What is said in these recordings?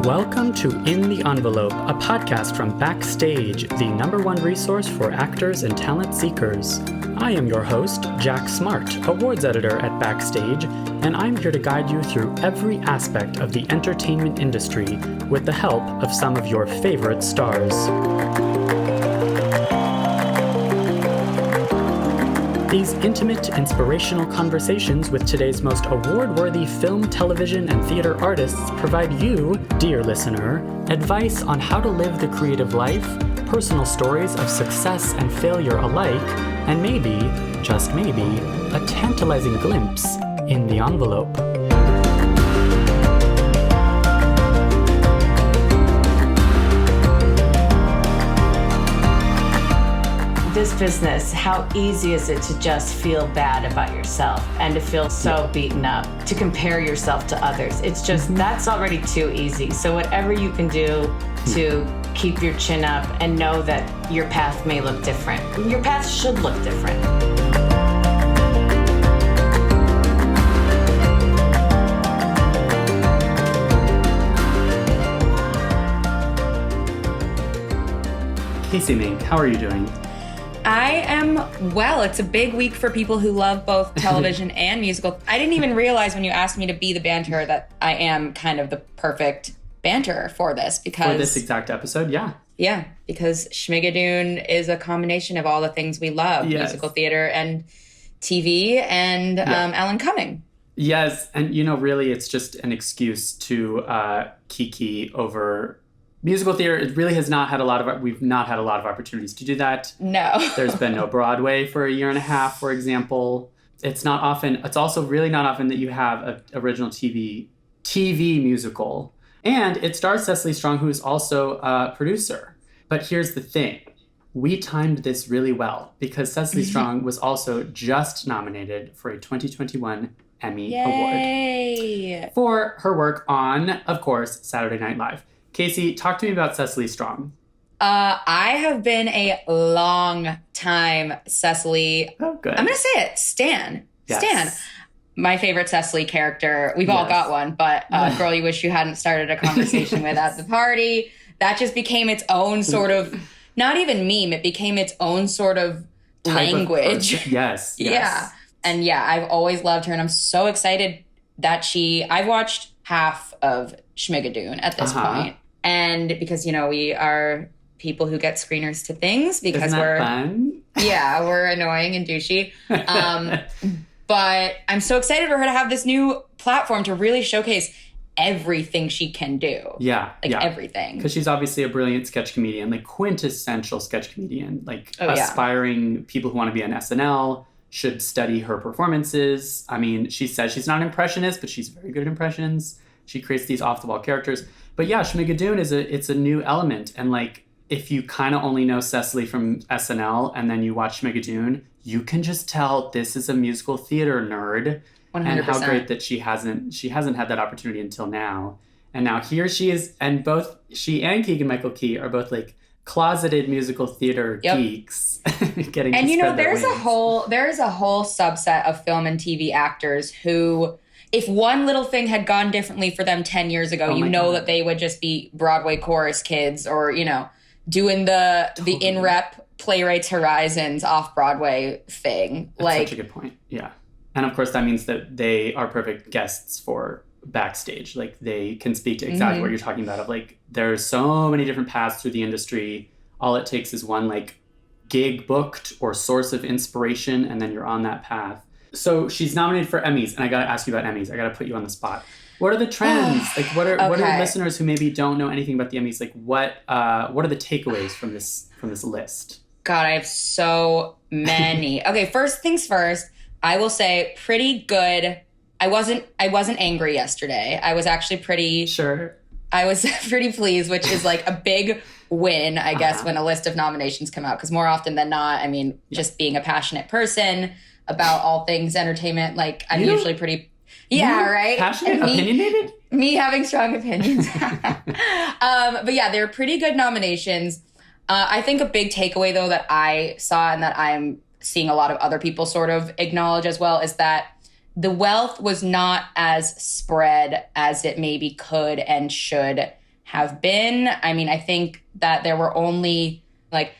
Welcome to In the Envelope, a podcast from Backstage, the #1 resource for actors and talent seekers. I am your host, Jack Smart, awards editor at Backstage, and I'm here to guide you through every aspect of the entertainment industry with the help of some of your favorite stars. These intimate, inspirational conversations with today's most award-worthy film, television, and theater artists provide you, dear listener, advice on how to live the creative life, personal stories of success and failure alike, and maybe, just maybe, a tantalizing glimpse in the envelope. This business, how easy is it to just feel bad about yourself and to feel so beaten up, to compare yourself to others? It's just, that's already too easy. So whatever you can do to keep your chin up and know that your path may look different. Your path should look different. Casey Mink, how are you doing? I am well. It's a big week for people who love both television and musical. I didn't even realize when you asked me to be the banter that I am kind of the perfect banter for this because... For this exact episode, yeah. Yeah, because Schmigadoon is a combination of all the things we love. Yes. Musical theater and TV and Alan Cumming. Yes, and really it's just an excuse to kiki over... Musical theater, it really has not had we've not had a lot of opportunities to do that. No. There's been no Broadway for a year and a half, for example. It's also really not often that you have an original TV musical. And it stars Cecily Strong, who is also a producer. But here's the thing. We timed this really well because Cecily Strong was also just nominated for a 2021 Emmy Award for her work on, of course, Saturday Night Live. Casey, talk to me about Cecily Strong. I have been a long time Cecily. Oh, good. I'm going to say it. Stan. Yes. Stan. My favorite Cecily character. We've all got one, but girl you wish you hadn't started a conversation with at the party. That just became its own sort of, not even meme, it became its own sort of language. Yes. Yeah. And I've always loved her, and I'm so excited that I've watched half of Schmigadoon at this point. And because, we are people who get screeners to things because we're fun? Yeah, we're annoying and douchey. But I'm so excited for her to have this new platform to really showcase everything she can do. Yeah. Everything. Because she's obviously a brilliant sketch comedian, like quintessential sketch comedian, aspiring people who want to be on SNL should study her performances. I mean, she says she's not an impressionist, but she's very good at impressions. She creates these off-the-wall characters. But yeah, Schmigadoon it's a new element. And if you kind of only know Cecily from SNL and then you watch Schmigadoon, you can just tell this is a musical theater nerd. 100%. And how great that she hasn't had that opportunity until now. And now here she is, and both she and Keegan-Michael Key are both closeted musical theater geeks. Getting and to there's a whole subset of film and TV actors who, if one little thing had gone differently for them 10 years ago, that they would just be Broadway chorus kids or, doing the in-rep Playwrights Horizons off-Broadway thing. That's such a good point. Yeah. And of course, that means that they are perfect guests for Backstage. They can speak to exactly what you're talking about there's so many different paths through the industry. All it takes is one gig booked or source of inspiration, and then you're on that path. So she's nominated for Emmys, and I gotta ask you about Emmys. I gotta put you on the spot. What are the trends? What are listeners who maybe don't know anything about the Emmys? What are the takeaways from this list? God, I have so many. Okay, first things first. I will say pretty good. I wasn't angry yesterday. I was actually pretty sure. I was pretty pleased, which is a big win, I guess, when a list of nominations come out. Because more often than not, just being a passionate person about all things entertainment, I'm usually pretty... Yeah, right? Passionate? Opinionated? Me having strong opinions. But they're pretty good nominations. I think a big takeaway, though, that I saw and that I'm seeing a lot of other people sort of acknowledge as well is that the wealth was not as spread as it maybe could and should have been. I mean, I think that there were only like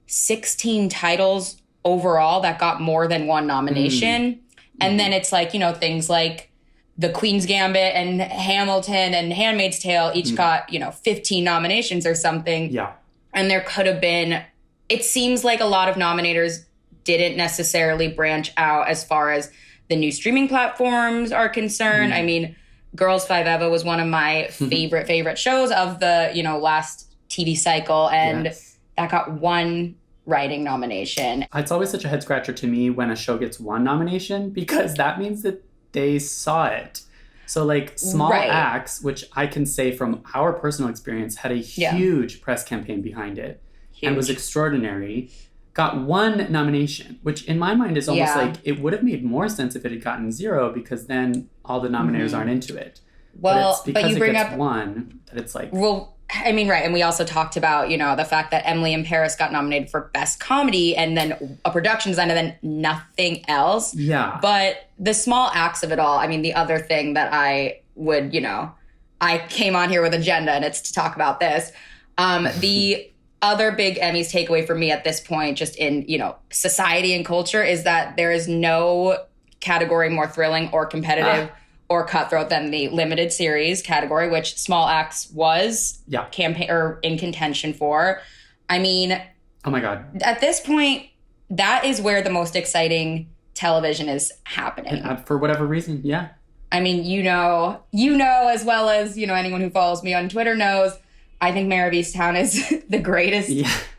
16 titles overall that got more than one nomination. And then it's like, you know, things like The Queen's Gambit and Hamilton and Handmaid's Tale each got, you know, 15 nominations or something. Yeah. And there could have been, it seems like a lot of nominators didn't necessarily branch out as far as the new streaming platforms are concerned. I mean, Girls Five Eva was one of my favorite shows of the, you know, last TV cycle. And that got one writing nomination. It's always such a head scratcher to me when a show gets one nomination, because that means that they saw it. So like Small Axe, which I can say from our personal experience had a huge press campaign behind it and was extraordinary, got one nomination, which in my mind is almost like it would have made more sense if it had gotten 0, because then all the nominators aren't into it. Well, but you bring up one that it's like, well, I mean, right. And we also talked about, you know, the fact that Emily in Paris got nominated for Best Comedy and then a production design and then nothing else. Yeah. But the small acts of it all, I mean, the other thing that I would, you know, I came on here with agenda and it's to talk about this. The other big Emmys takeaway for me at this point, just in, you know, society and culture, is that there is no category more thrilling or competitive or cutthroat than the limited series category, which Small Axe was campaign or in contention for. I mean, oh my God. At this point, that is where the most exciting television is happening. And, for whatever reason, yeah. I mean, you know, as well as, you know, anyone who follows me on Twitter knows, I think Mayor of Easttown is the greatest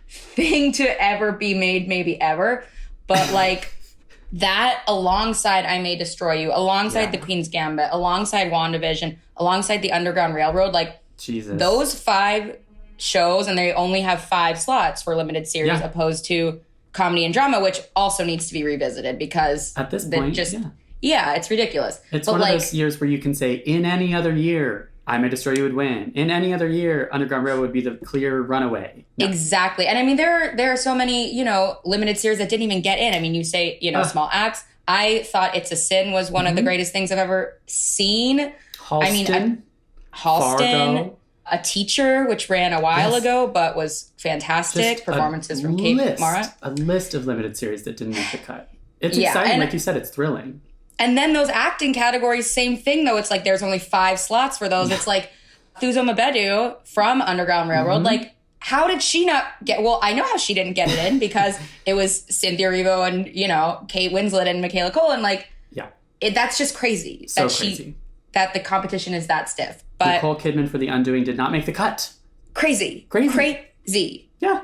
thing to ever be made, maybe ever. But like, that alongside I May Destroy You, alongside The Queen's Gambit, alongside WandaVision, alongside The Underground Railroad, like those 5 shows, and they only have 5 slots for limited series opposed to comedy and drama, which also needs to be revisited because at this point, it's ridiculous. It's one of those years where you can say, in any other year, I May Destroy You would win. In any other year, Underground Railroad would be the clear runaway. No. Exactly. And I mean, there are so many, you know, limited series that didn't even get in. I mean, you say, you know, Small Axe. I thought It's a Sin was one of the greatest things I've ever seen. Halston. Fargo. A Teacher, which ran a while ago, but was fantastic. Just performances from Kate Mara. A list of limited series that didn't make the cut. It's exciting. Like you said, it's thrilling. And then those acting categories, same thing, though. It's like there's only 5 slots for those. It's like Thuso Mbedu from Underground Railroad. Like, how did she not get... Well, I know how she didn't get it in because it was Cynthia Erivo and, you know, Kate Winslet and Michaela Cole. And, like, that's just crazy. So crazy. That the competition is that stiff. But Nicole Kidman for The Undoing did not make the cut. Crazy. Yeah.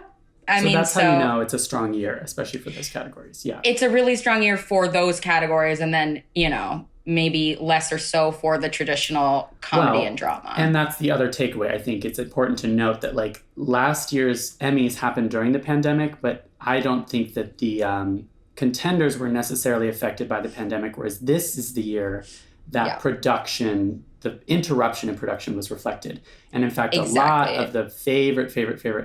I mean, that's how you know it's a strong year, especially for those categories. Yeah. It's a really strong year for those categories. And then, you know, maybe less or so for the traditional comedy and drama. And that's the other takeaway. I think it's important to note that, like, last year's Emmys happened during the pandemic, but I don't think that the contenders were necessarily affected by the pandemic, whereas this is the year that production, the interruption in production was reflected. And in fact, a lot of the favorite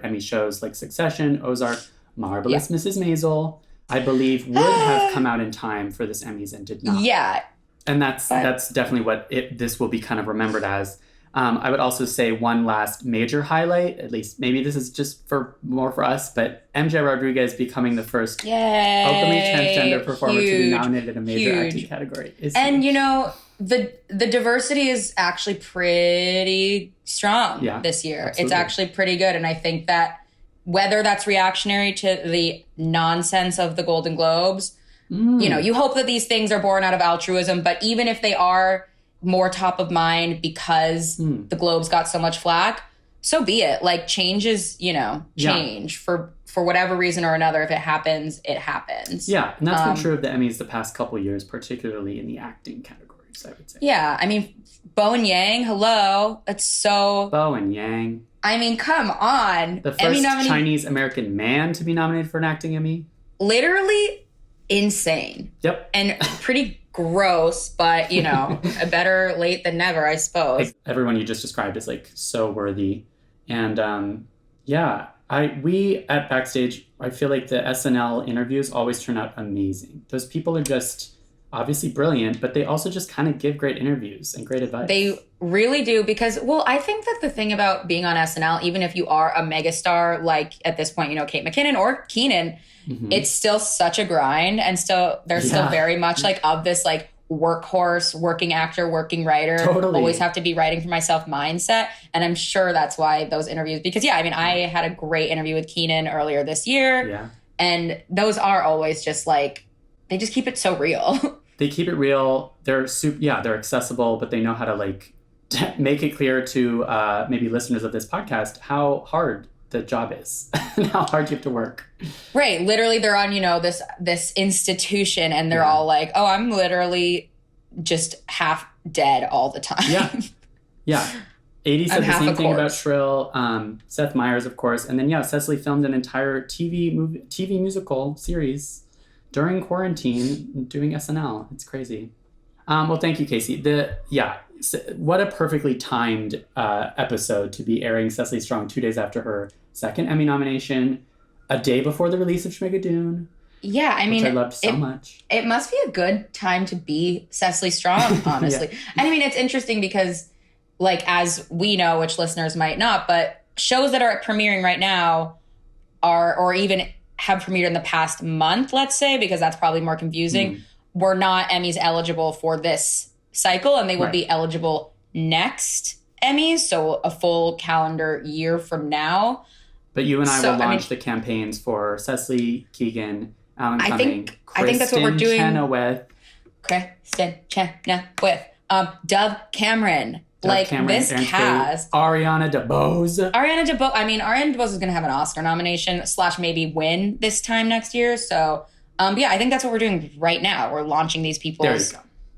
Emmy shows like Succession, Ozark, Marvelous Mrs. Maisel, I believe would have come out in time for this Emmys and did not. Yeah. And that's definitely what this will be kind of remembered as. I would also say one last major highlight, at least maybe this is just more for us, but MJ Rodriguez becoming the first openly transgender performer to be nominated in a major acting category. And, you know, the diversity is actually pretty strong this year. Absolutely. It's actually pretty good. And I think that whether that's reactionary to the nonsense of the Golden Globes, you know, you hope that these things are born out of altruism, but even if they are more top of mind because the Globes got so much flack, so be it. Like, change is, you know, change for whatever reason or another. If it happens, it happens. Yeah, and that's been true of the Emmys the past couple of years, particularly in the acting categories, I would say. Yeah, I mean, Bowen Yang, hello. That's so... Bowen Yang. I mean, come on. The first Chinese-American man to be nominated for an acting Emmy. Literally insane. Yep. And pretty gross, but, you know, better late than never, I suppose. Everyone you just described is, like, so worthy. And, we at Backstage, I feel like the SNL interviews always turn out amazing. Those people are just obviously brilliant, but they also just kind of give great interviews and great advice. They really do, because, well, I think that the thing about being on SNL, even if you are a megastar, like at this point, you know, Kate McKinnon or Keenan, it's still such a grind. And still, there's still very much like of this like workhorse, working actor, working writer, always have to be writing for myself mindset. And I'm sure that's why those interviews, because I mean, I had a great interview with Keenan earlier this year. Yeah. And those are always just like, they just keep it so real. They keep it real. They're they're accessible, but they know how to like make it clear to maybe listeners of this podcast how hard the job is and how hard you have to work. Right. Literally, they're on, you know, this institution, and they're all like, oh, I'm literally just half dead all the time. Yeah. Yeah. 80 said the same thing about Shrill. Seth Meyers, of course. And then, Cecily filmed an entire TV musical series during quarantine doing SNL. It's crazy. Well, thank you, Casey. What a perfectly timed episode to be airing Cecily Strong 2 days after her second Emmy nomination, a day before the release of Schmigadoon. Yeah, I mean, which I loved so much. It must be a good time to be Cecily Strong, honestly. And I mean, it's interesting because, like, as we know, which listeners might not, but shows that are premiering right now or even have premiered in the past month, let's say, because that's probably more confusing, were not Emmys eligible for this cycle, and they will be eligible next Emmys, so a full calendar year from now. But you and I will launch the campaigns for Cecily, Keegan, Alan Cumming, I think that's what we're doing. Kristen Chenoweth, Dove Cameron. This Aaron cast. Ariana DeBose. I mean, Ariana DeBose is going to have an Oscar nomination / maybe win this time next year. So, I think that's what we're doing right now. We're launching these people's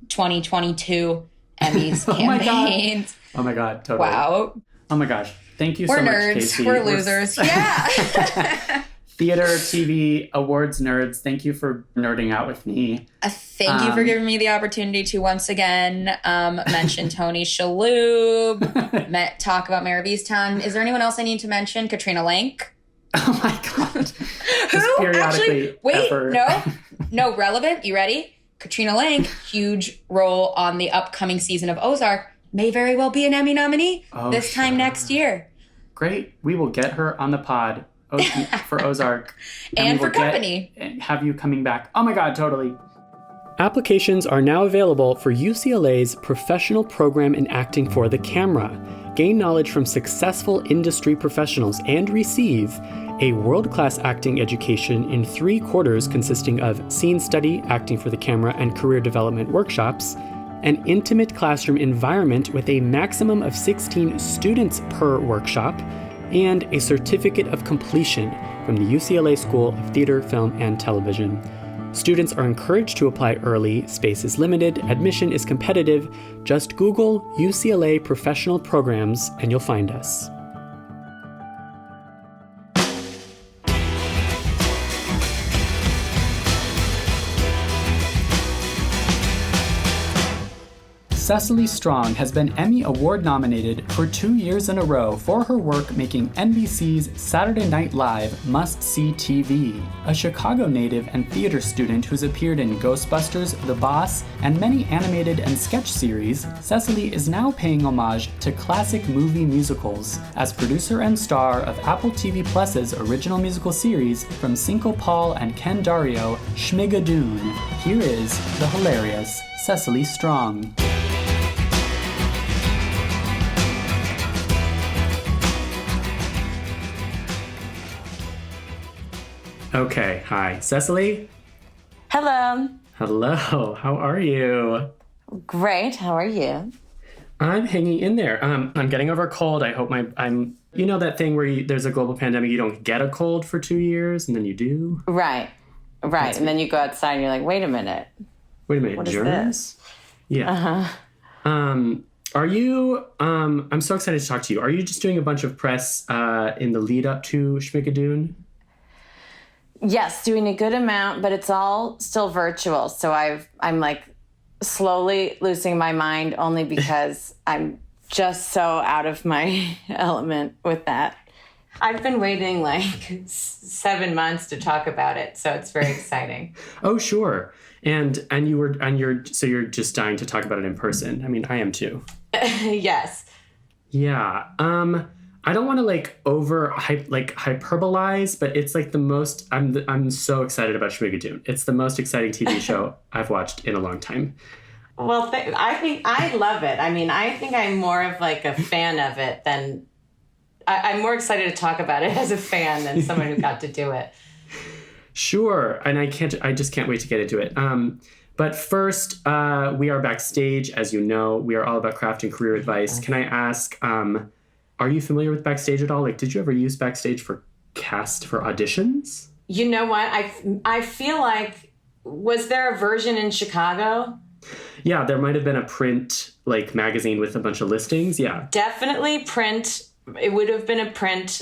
2022 Emmys campaigns. Oh my God, totally. Wow. Oh my gosh. Thank you so much, Casey. We're losers. Yeah. Theater, TV, awards nerds, thank you for nerding out with me. Thank you for giving me the opportunity to once again mention Tony Shalhoub, talk about Mayor of Easttown. Is there anyone else I need to mention? Katrina Lenk. Oh my God. Who actually, wait, no, relevant. You ready? Katrina Lenk, huge role on the upcoming season of Ozark, may very well be an Emmy nominee this time next year. Great. We will get her on the pod. For Ozark. And for Company. Have you coming back. Oh my God, totally. Applications are now available for UCLA's Professional Program in Acting for the Camera. Gain knowledge from successful industry professionals and receive a world-class acting education in 3 quarters consisting of scene study, acting for the camera, and career development workshops, an intimate classroom environment with a maximum of 16 students per workshop, and a certificate of completion from the UCLA School of Theater, Film, and Television. Students are encouraged to apply early, space is limited, admission is competitive. Just Google UCLA Professional Programs and you'll find us. Cecily Strong has been Emmy Award nominated for 2 years in a row for her work making NBC's Saturday Night Live must-see TV. A Chicago native and theater student who's appeared in Ghostbusters, The Boss, and many animated and sketch series, Cecily is now paying homage to classic movie musicals as producer and star of Apple TV Plus's original musical series from Cinco Paul and Ken Daurio, Schmigadoon. Here is the hilarious Cecily Strong. Okay, hi. Cecily? Hello. Hello, how are you? Great, how are you? I'm hanging in there. I'm getting over a cold. I hope I'm you know that thing where there's a global pandemic, you don't get a cold for 2 years, and then you do? Right. And then you go outside and you're like, wait a minute, what germs? Is this? Yeah. Are you, I'm so excited to talk to you. Are you just doing a bunch of press in the lead up to Schmigadoon? Yes, doing a good amount, but it's all still virtual. So I'm like slowly losing my mind only because I'm just so out of my element with that. I've been waiting like 7 months to talk about it, so it's very exciting. Oh, sure. And you're just dying to talk about it in person. I mean, I am too. Yes. Yeah. I don't want to hyperbolize, but it's like the most. I'm so excited about Schmigadoon. It's the most exciting TV show I've watched in a long time. Well, I think I love it. I mean, I think I'm more of like a fan of it than I'm more excited to talk about it as a fan than someone who got to do it. Sure, and I just can't wait to get into it. But first, we are Backstage, as you know. We are all about craft and career advice. Can I ask, are you familiar with Backstage at all? Like, did you ever use Backstage for auditions? You know what? I feel like, was there a version in Chicago? Yeah, there might have been a print magazine with a bunch of listings. Yeah, definitely print. It would have been a print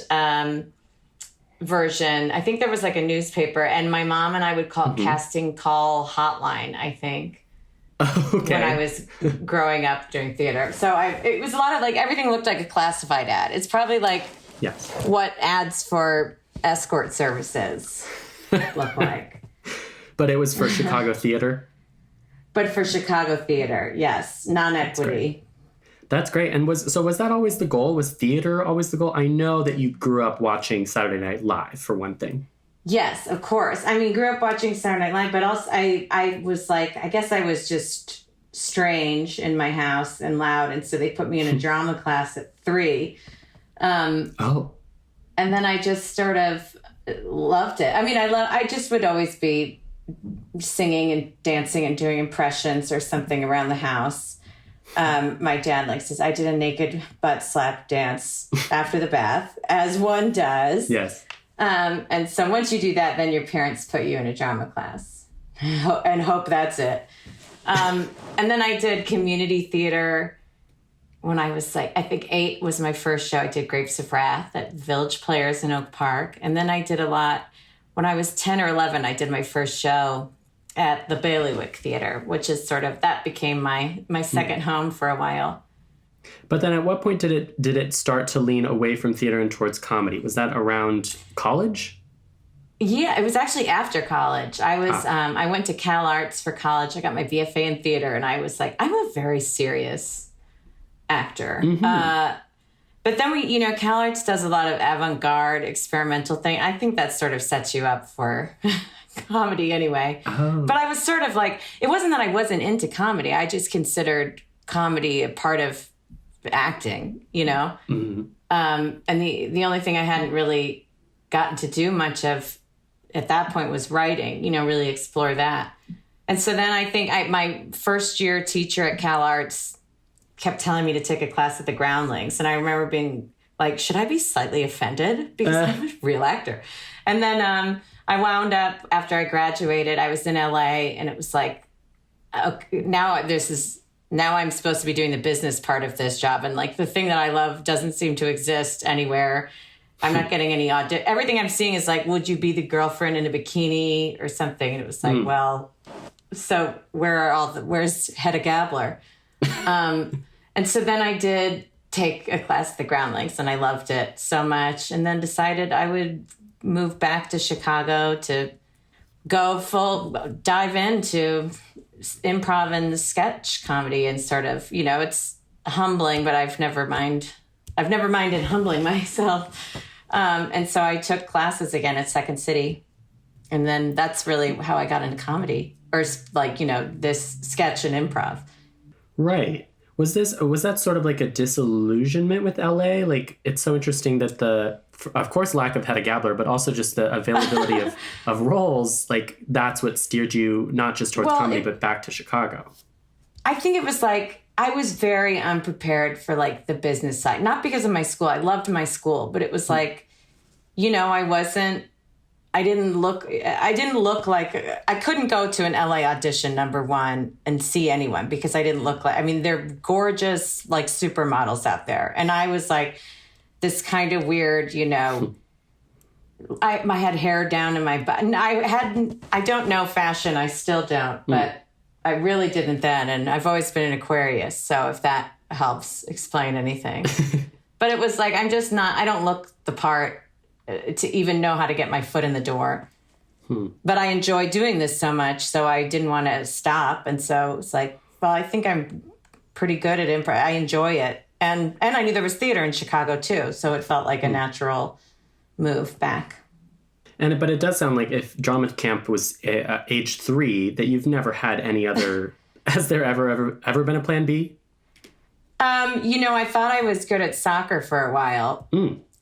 version. I think there was like a newspaper, and my mom and I would call it casting call hotline, I think. Okay. When I was growing up doing theater. So it was a lot of everything looked like a classified ad. It's probably what ads for escort services look like. But it was for Chicago theater? But for Chicago theater, yes. Non-equity. That's great. And was that always the goal? Was theater always the goal? I know that you grew up watching Saturday Night Live, for one thing. Yes, of course. I mean, grew up watching Saturday Night Live, but also I was I guess I was just strange in my house and loud. And so they put me in a drama class at 3. And then I just sort of loved it. I mean, I just would always be singing and dancing and doing impressions or something around the house. My dad says I did a naked butt slap dance after the bath, as one does. Yes. And so once you do that, then your parents put you in a drama class and hope that's it. And then I did community theater when I was I think 8 was my first show. I did Grapes of Wrath at Village Players in Oak Park. And then I did a lot when I was 10 or 11. I did my first show at the Bailiwick Theater, which is that became my second home for a while. But then at what point did it start to lean away from theater and towards comedy? Was that around college? Yeah, it was actually after college. I went to Cal Arts for college. I got my BFA in theater, and I was I'm a very serious actor. Mm-hmm. But then Cal Arts does a lot of avant-garde experimental thing. I think that sort of sets you up for comedy anyway. Oh. But I was sort of it wasn't that I wasn't into comedy. I just considered comedy a part of acting, Mm-hmm. And the only thing I hadn't really gotten to do much of at that point was writing, really explore that. And so then I think my first year teacher at Cal Arts kept telling me to take a class at the Groundlings. And I remember being should I be slightly offended? Because I'm a real actor. And then I wound up, after I graduated, I was in LA, and it was okay, now I'm supposed to be doing the business part of this job. And the thing that I love doesn't seem to exist anywhere. I'm not getting any audition. Everything I'm seeing is would you be the girlfriend in a bikini or something? And it was well, so where's Hedda Gabler? And so then I did take a class at the Groundlings, and I loved it so much, and then decided I would move back to Chicago to go dive into improv and sketch comedy, and it's humbling, but I've never minded humbling myself. And so I took classes again at Second City, and then that's really how I got into comedy, or this sketch and improv. Right. Was that sort of a disillusionment with LA? It's so interesting that of course, lack of Hedda Gabler, but also just the availability of roles, that's what steered you not just towards comedy, but back to Chicago. I think it was I was very unprepared for the business side, not because of my school. I loved my school, but it was I didn't look like, I couldn't go to an LA audition, number one, and see anyone because I didn't look they're gorgeous, supermodels out there. And I was this kind of weird, I had hair down in my butt. And I don't know fashion. I still don't, but I really didn't then. And I've always been an Aquarius. So if that helps explain anything. But it was I'm just not, I don't look the part to even know how to get my foot in the door. But I enjoy doing this so much, so I didn't want to stop. And so it's like, well, I think I'm pretty good at improv. I enjoy it. And I knew there was theater in Chicago too, so it felt like a natural move back. But it does sound like if drama camp was age 3, that you've never had any other. Has there ever been a plan B? I thought I was good at soccer for a while.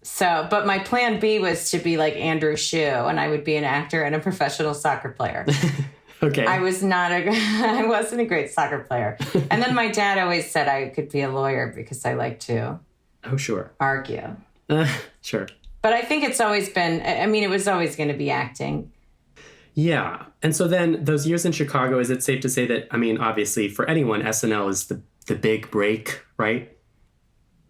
So, but my plan B was to be like Andrew Shue, and I would be an actor and a professional soccer player. Okay. I wasn't a great soccer player. And then my dad always said I could be a lawyer because I like to argue. Sure. But I think it's always been, it was always going to be acting. Yeah. And so then those years in Chicago, is it safe to say that, obviously for anyone, SNL is the big break, right?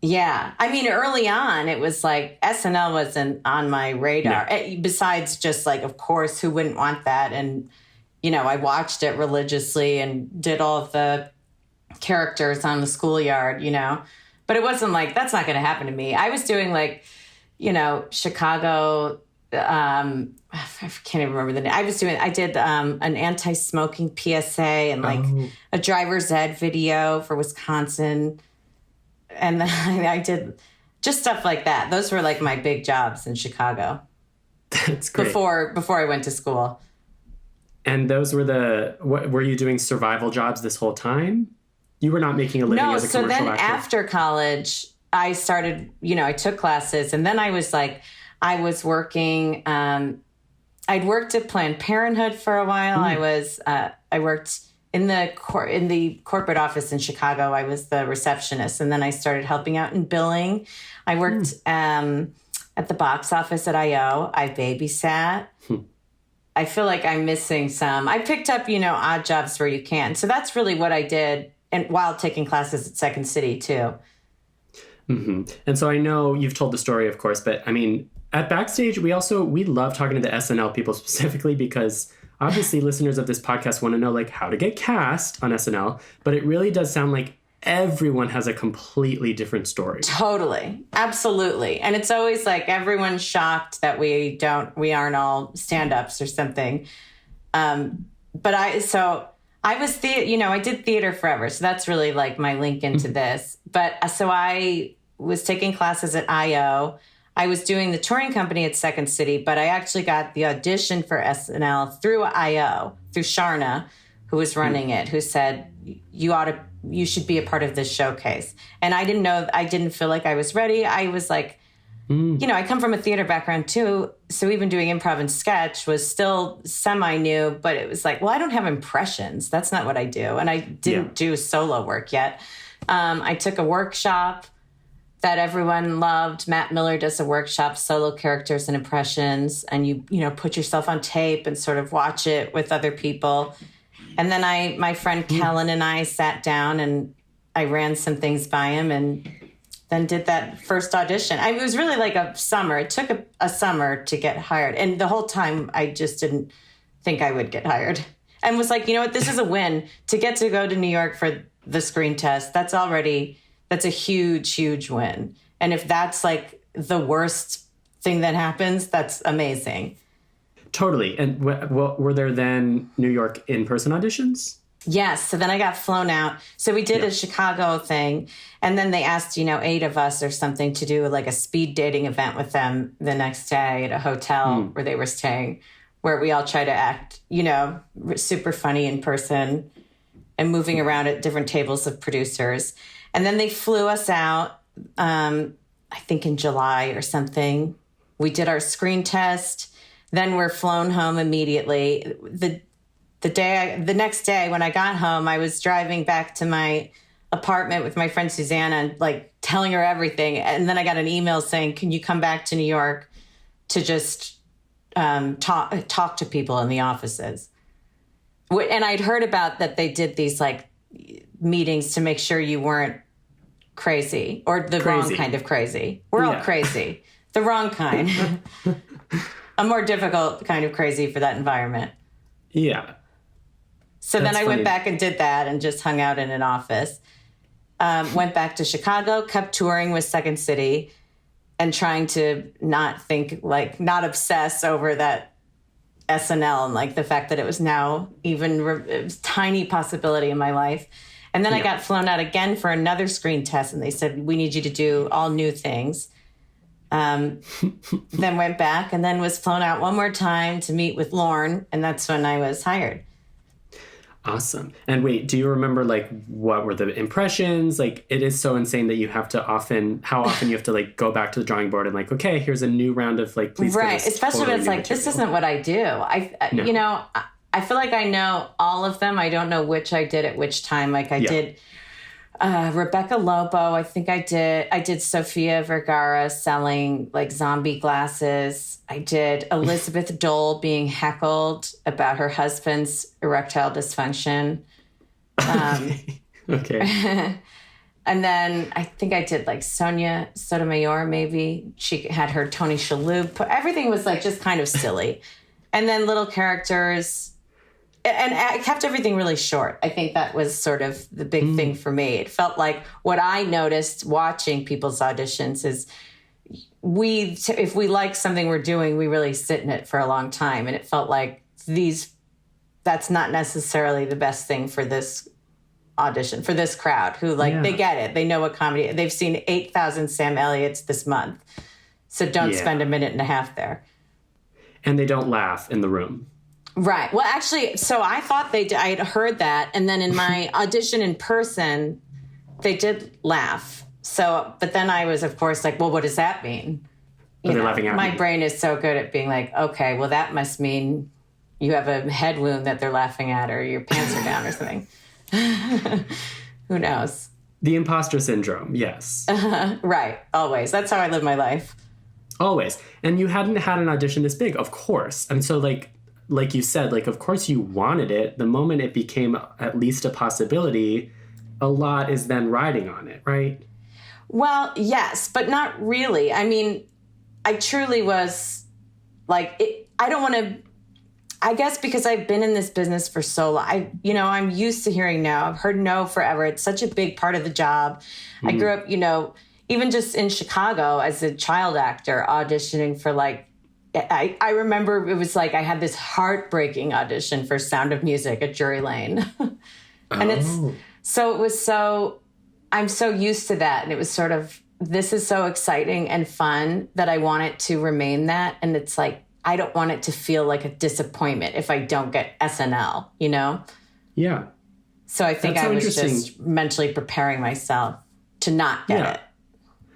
Yeah. Early on, it was like SNL wasn't on my radar. No. Besides just like, of course, who wouldn't want that? And, I watched it religiously and did all of the characters on the schoolyard, But it wasn't like, that's not going to happen to me. I was doing like, Chicago, I can't even remember the name. I did an anti-smoking PSA and like a driver's ed video for Wisconsin. And then I did just stuff like that. Those were like my big jobs in Chicago. That's great. Before I went to school. And those were were you doing survival jobs this whole time? You were not making a living as a commercial actor? No, so then after college, I started, I took classes, and then I was working, I'd worked at Planned Parenthood for a while. I worked in the corporate office in Chicago. I was the receptionist, and then I started helping out in billing. I worked at the box office at I.O. I babysat. I feel like I'm missing some. I picked up, odd jobs where you can. So that's really what I did, and while taking classes at Second City too. Mm-hmm. And so I know you've told the story, of course, but at Backstage, we love talking to the SNL people specifically because obviously listeners of this podcast want to know like how to get cast on SNL, but it really does sound like everyone has a completely different story. Totally. Absolutely. And it's always like everyone's shocked that we aren't all stand-ups or something. But I was I did theater forever. So that's really like my link into this. But so I was taking classes at I.O. I was doing the touring company at Second City, but I actually got the audition for SNL through I.O., through Sharna, who was running it, who said, you should be a part of this showcase. And I didn't feel like I was ready. I was like, I come from a theater background too. So even doing improv and sketch was still semi-new, but it was like, well, I don't have impressions. That's not what I do. And I didn't do solo work yet. I took a workshop that everyone loved. Matt Miller does a workshop, solo characters and impressions. And you put yourself on tape and sort of watch it with other people. And then my friend Kellen and I sat down and I ran some things by him and then did that first audition. It was really like a summer. It took a summer to get hired. And the whole time I just didn't think I would get hired. And was like, you know what, this is a win. To get to go to New York for the screen test, that's a huge, huge win. And if that's like the worst thing that happens, that's amazing. Totally. And were there then New York in-person auditions? Yes. So then I got flown out. So we did a Chicago thing. And then they asked, 8 of us or something to do like a speed dating event with them the next day at a hotel where they were staying, where we all try to act, super funny in person and moving around at different tables of producers. And then they flew us out, I think in July or something. We did our screen test. Then we're flown home immediately. The next day when I got home, I was driving back to my apartment with my friend Susanna and like telling her everything. And then I got an email saying, can you come back to New York to just talk to people in the offices? And I'd heard about that they did these like meetings to make sure you weren't crazy or the wrong kind of crazy. We're all crazy. The wrong kind. A more difficult kind of crazy for that environment. Yeah. So then I went back and did that and just hung out in an office. Went back to Chicago, kept touring with Second City. and trying to not not obsess over that SNL and like the fact that it was now even it was a tiny possibility in my life. And then I got flown out again for another screen test, and they said, we need you to do all new things. Then went back and then was flown out one more time to meet with Lorne, and that's when I was hired. Awesome. And wait, do you remember like what were the impressions? Like it is so insane that you have to how often you have to like go back to the drawing board and like, okay, here's a new round of like, please. Right. Especially when it's like, this isn't what I do. You know, I feel like I know all of them. I don't know which I did at which time. Like I did Rebecca Lobo. I think I did Sofia Vergara selling like zombie glasses. I did Elizabeth Dole being heckled about her husband's erectile dysfunction. Okay. And then I think I did like Sonia Sotomayor, maybe. She had her Tony Shalhoub. Everything was like just kind of silly. And then little characters. And I kept everything really short. I think that was sort of the big thing for me. It felt like what I noticed watching people's auditions is if we like something we're doing, we really sit in it for a long time. And it felt like that's not necessarily the best thing for this audition, for this crowd who they get it. They know what comedy, they've seen 8,000 Sam Elliott's this month. So don't spend a minute and a half there. And they don't laugh in the room. Right. Well, actually, so I thought I had heard that. And then in my audition in person, they did laugh. So, but then I was, of course, like, well, what does that mean? They're laughing at my me. brain is so good at being like, okay, well, that must mean you have a head wound that they're laughing at or your pants are down or something. Who knows? The imposter syndrome. Yes. Right. Always. That's how I live my life. Always. And you hadn't had an audition this big, of course. And so like you said, like, of course you wanted it. The moment it became at least a possibility, a lot is then riding on it, right? Well, yes, but not really. I mean, I truly was like, I don't want to, I guess because I've been in this business for so long, I'm used to hearing no. I've heard no forever. It's such a big part of the job. I grew up, even just in Chicago as a child actor auditioning for I remember it was like I had this heartbreaking audition for Sound of Music at Drury Lane. And I'm so used to that. And it was sort of, this is so exciting and fun that I want it to remain that. And it's like, I don't want it to feel like a disappointment if I don't get SNL, Yeah. So I think I was just mentally preparing myself to not get it.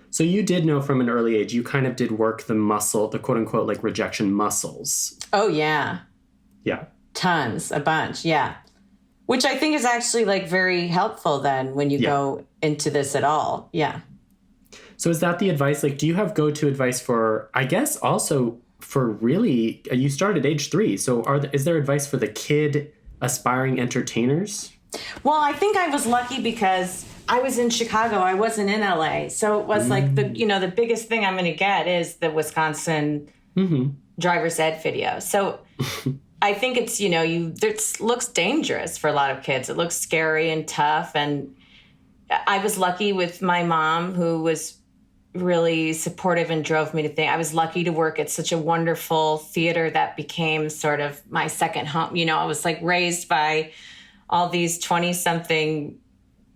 So you did know from an early age, you kind of did work the muscle, the quote unquote, like rejection muscles. Oh, yeah. Yeah. Tons, a bunch. Yeah. Which I think is actually like very helpful then when you go into this at all. Yeah. So is that the advice? Like, do you have go-to advice for, I guess also for really, you started at age 3. So is there advice for the kid aspiring entertainers? Well, I think I was lucky because I was in Chicago. I wasn't in LA. So it was like the biggest thing I'm going to get is the Wisconsin driver's ed video. So I think it's, it looks dangerous for a lot of kids. It looks scary and tough. And I was lucky with my mom, who was really supportive and drove me to think. I was lucky to work at such a wonderful theater that became sort of my second home. I was like raised by all these 20-something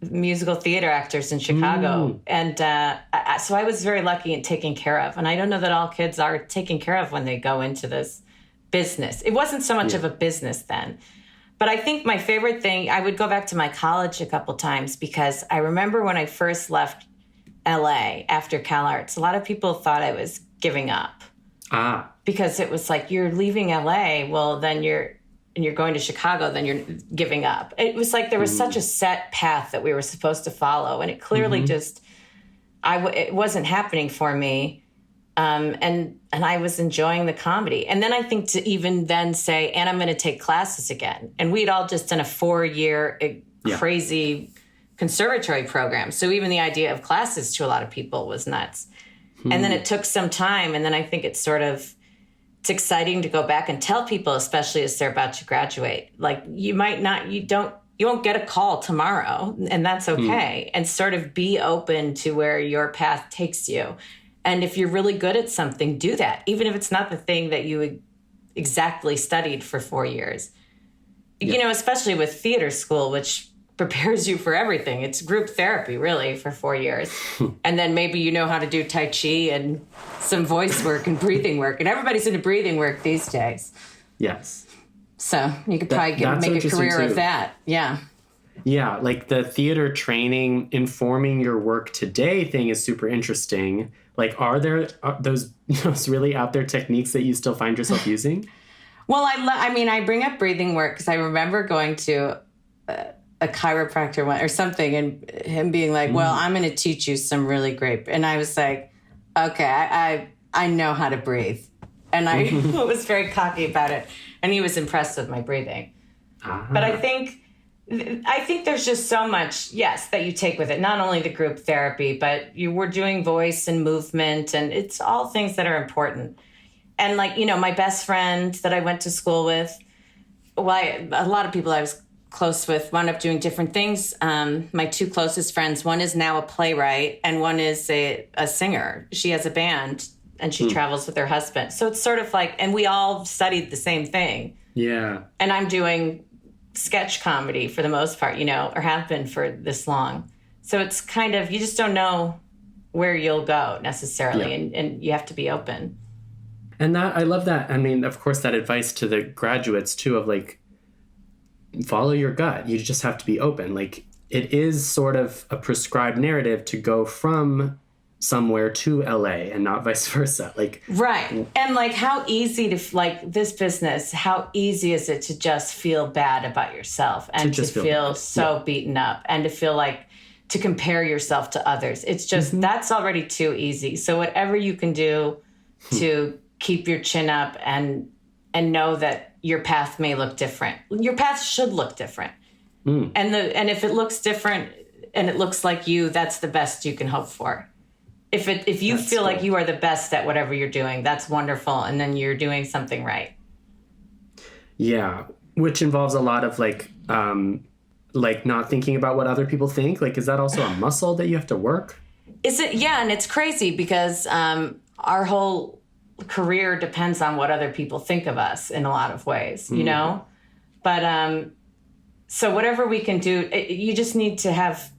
musical theater actors in Chicago. And so I was very lucky and taken care of. And I don't know that all kids are taken care of when they go into this business. It wasn't so much of a business then. But I think my favorite thing, I would go back to my college a couple times because I remember when I first left LA after Cal Arts, a lot of people thought I was giving up. Because it was like, you're leaving LA, well, then you're going to Chicago, then you're giving up. It was like there was such a set path that we were supposed to follow. And it clearly it wasn't happening for me. And I was enjoying the comedy. And then I think to even then say, and I'm going to take classes again. And we'd all just done a 4-year crazy conservatory program. So even the idea of classes to a lot of people was nuts. And then it took some time. And then I think it's exciting to go back and tell people, especially as they're about to graduate, like you won't get a call tomorrow, and that's okay. And sort of be open to where your path takes you. And if you're really good at something, do that, even if it's not the thing that you exactly studied for 4 years. Yeah. You know, especially with theater school, which prepares you for everything. It's group therapy, really, for 4 years. And then maybe you know how to do Tai Chi and some voice work and breathing work. And everybody's into breathing work these days. Yes. So you could probably That's make a career interesting, of too. that. Yeah. Yeah, like the theater training informing your work today thing is super interesting. Like, are there those really out there techniques that you still find yourself using? Well, I mean, I bring up breathing work because I remember going to a chiropractor one or something and him being like, well, I'm going to teach you some really great. And I was like, okay, I know how to breathe. And I was very cocky about it. And he was impressed with my breathing. But I think there's just so much, yes, that you take with it. Not only the group therapy, but you were doing voice and movement, and it's all things that are important. And like, you know, my best friend that I went to school with, a lot of people I was close with wound up doing different things. My two closest friends, one is now a playwright and one is a singer. She has a band and she travels with her husband. So it's sort of like, and we all studied the same thing. Yeah. And I'm doing sketch comedy for the most part, you know, or have been for this long. So it's kind of, you just don't know where you'll go necessarily, and you have to be open. And that, I love that. I mean, of course, that advice to the graduates too, of like, follow your gut. You just have to be open. Like, it is sort of a prescribed narrative to go from somewhere to LA and not vice versa. Like, right. And like, how easy to, like, this business, how easy is it to just feel bad about yourself and to feel so beaten up and to feel like, to compare yourself to others. It's just, that's already too easy. So whatever you can do to keep your chin up and know that your path may look different. Your path should look different. And if it looks different and it looks like you, that's the best you can hope for. If you feel like you are the best at whatever you're doing, that's wonderful. And then you're doing something right. Yeah. Which involves a lot of like not thinking about what other people think. Like, is that also a muscle that you have to work? Is it? Yeah. And it's crazy because our whole career depends on what other people think of us in a lot of ways, you know? But so whatever we can do, you just need to have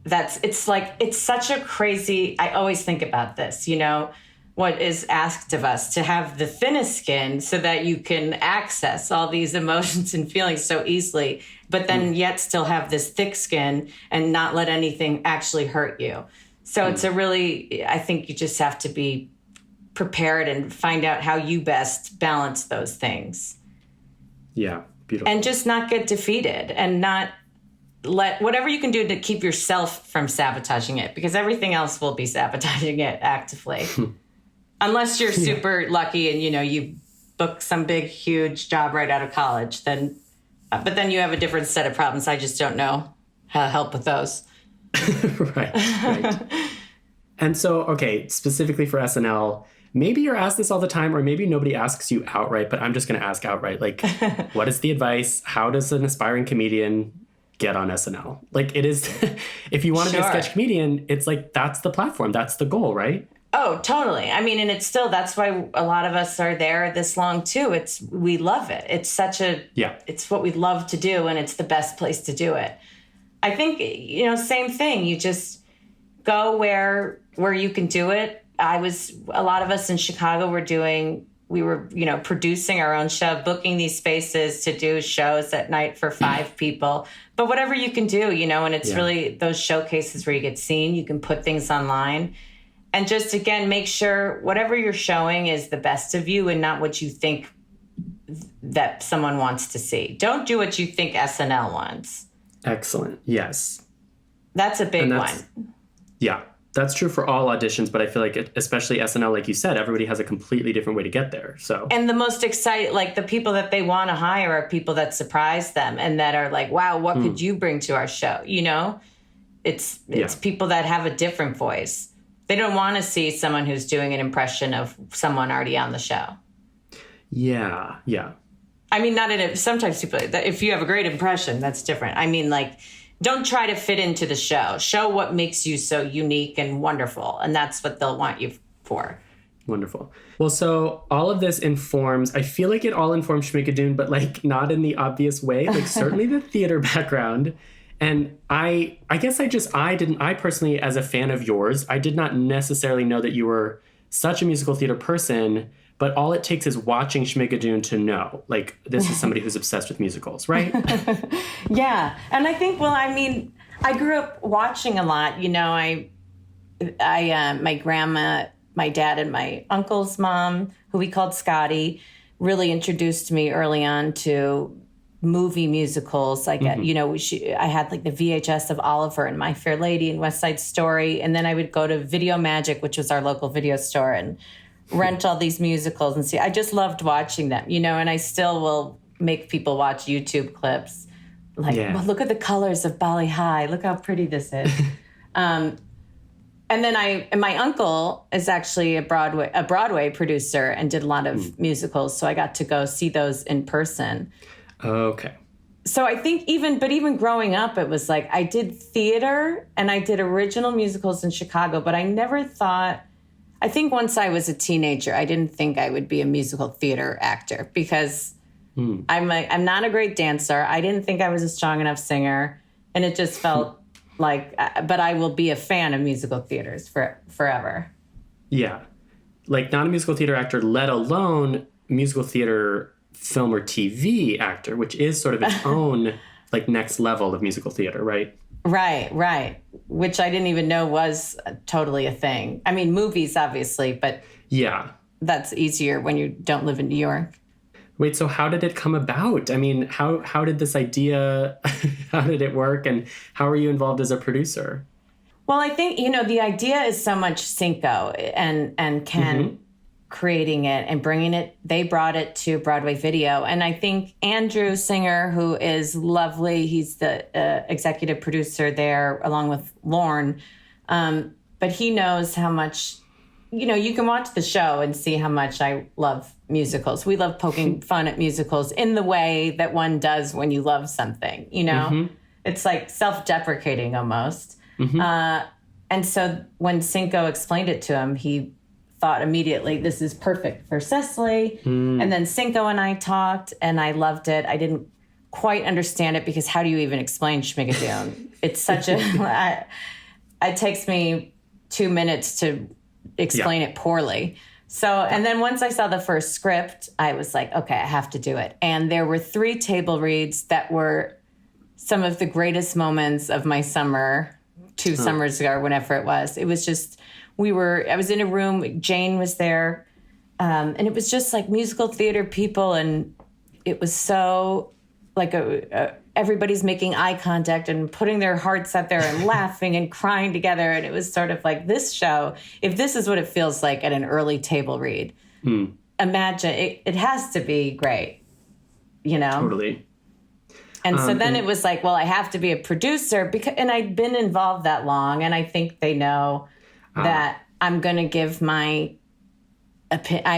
it's such a crazy, I always think about this, you know, what is asked of us to have the thinnest skin so that you can access all these emotions and feelings so easily, but then yet still have this thick skin and not let anything actually hurt you. So it's I think you just have to be prepared and find out how you best balance those things. Yeah, beautiful. And just not get defeated and not let whatever you can do to keep yourself from sabotaging it, because everything else will be sabotaging it actively. Unless you're super lucky and, you know, you book some big, huge job right out of college, then, but then you have a different set of problems. I just don't know how to help with those. Right. And so, okay, specifically for SNL, maybe you're asked this all the time, or maybe nobody asks you outright, but I'm just going to ask outright. Like, what is the advice? How does an aspiring comedian get on SNL? Like, it is, if you want to be a sketch comedian, it's like, that's the platform. That's the goal, right? Oh, totally. I mean, and it's still, that's why a lot of us are there this long too. We love it. It's such it's what we love to do, and it's the best place to do it. I think, you know, same thing. You just go where you can do it. A lot of us in Chicago we were, you know, producing our own show, booking these spaces to do shows at night for 5 people. But whatever you can do, you know, and it's really those showcases where you get seen, you can put things online. And just, again, make sure whatever you're showing is the best of you and not what you think that someone wants to see. Don't do what you think SNL wants. Excellent. Yes. That's a big one. Yeah. That's true for all auditions, but I feel like especially SNL, like you said, everybody has a completely different way to get there. So, and the most exciting, like the people that they want to hire are people that surprise them and that are like, wow, what could you bring to our show? You know, it's people that have a different voice. They don't want to see someone who's doing an impression of someone already on the show. Yeah. Yeah. I mean, sometimes people, if you have a great impression, that's different. I mean, like, don't try to fit into the show. Show what makes you so unique and wonderful. And that's what they'll want you for. Wonderful. Well, so all of this informs, I feel like it all informs Schmigadoon, but like not in the obvious way, like certainly the theater background. And I guess I personally, as a fan of yours, I did not necessarily know that you were such a musical theater person, but all it takes is watching Schmigadoon to know, like, this is somebody who's obsessed with musicals, right? Yeah. And I think, well, I mean, I grew up watching a lot. You know, my grandma, my dad, and my uncle's mom, who we called Scotty, really introduced me early on to movie musicals. Like, you know, I had like the VHS of Oliver and My Fair Lady and West Side Story. And then I would go to Video Magic, which was our local video store, and rent all these musicals and see. I just loved watching them, you know, and I still will make people watch YouTube clips. Like, well, look at the colors of Bali High. Look how pretty this is. And then my uncle is actually a Broadway producer and did a lot of musicals. So I got to go see those in person. Okay. So I think even growing up, it was like I did theater and I did original musicals in Chicago, but I never thought, I think once I was a teenager, I didn't think I would be a musical theater actor because I'm not a great dancer. I didn't think I was a strong enough singer. And it just felt like, but I will be a fan of musical theaters forever. Yeah. Like not a musical theater actor, let alone musical theater film or TV actor, which is sort of its own like next level of musical theater, right? Right. Which I didn't even know was totally a thing. I mean, movies, obviously, but yeah, that's easier when you don't live in New York. Wait, so how did it come about? I mean, how did this idea, how did it work? And how are you involved as a producer? Well, I think, you know, the idea is so much Cinco and Ken creating it and bringing it. They brought it to Broadway Video. And I think Andrew Singer, who is lovely, he's the executive producer there along with Lorne. But he knows how much, you know, you can watch the show and see how much I love musicals. We love poking fun at musicals in the way that one does when you love something, you know? It's like self-deprecating almost. And so when Cinco explained it to him, he thought immediately, this is perfect for Cecily. And then Cinco and I talked, and I loved it. I didn't quite understand it because how do you even explain Schmigadoon? It's such a... it takes me 2 minutes to explain it poorly. So, and then once I saw the first script, I was like, okay, I have to do it. And there were 3 table reads that were some of the greatest moments of my summer, 2 summers ago, or whenever it was. It was just, I was in a room, Jane was there, and it was just like musical theater people, and it was so like everybody's making eye contact and putting their hearts out there and laughing and crying together. And it was sort of like this show, if this is what it feels like at an early table read, imagine it has to be great, you know? Totally. And so then it was like, well, I have to be a producer and I'd been involved that long. And I think they know that I'm going to give I'm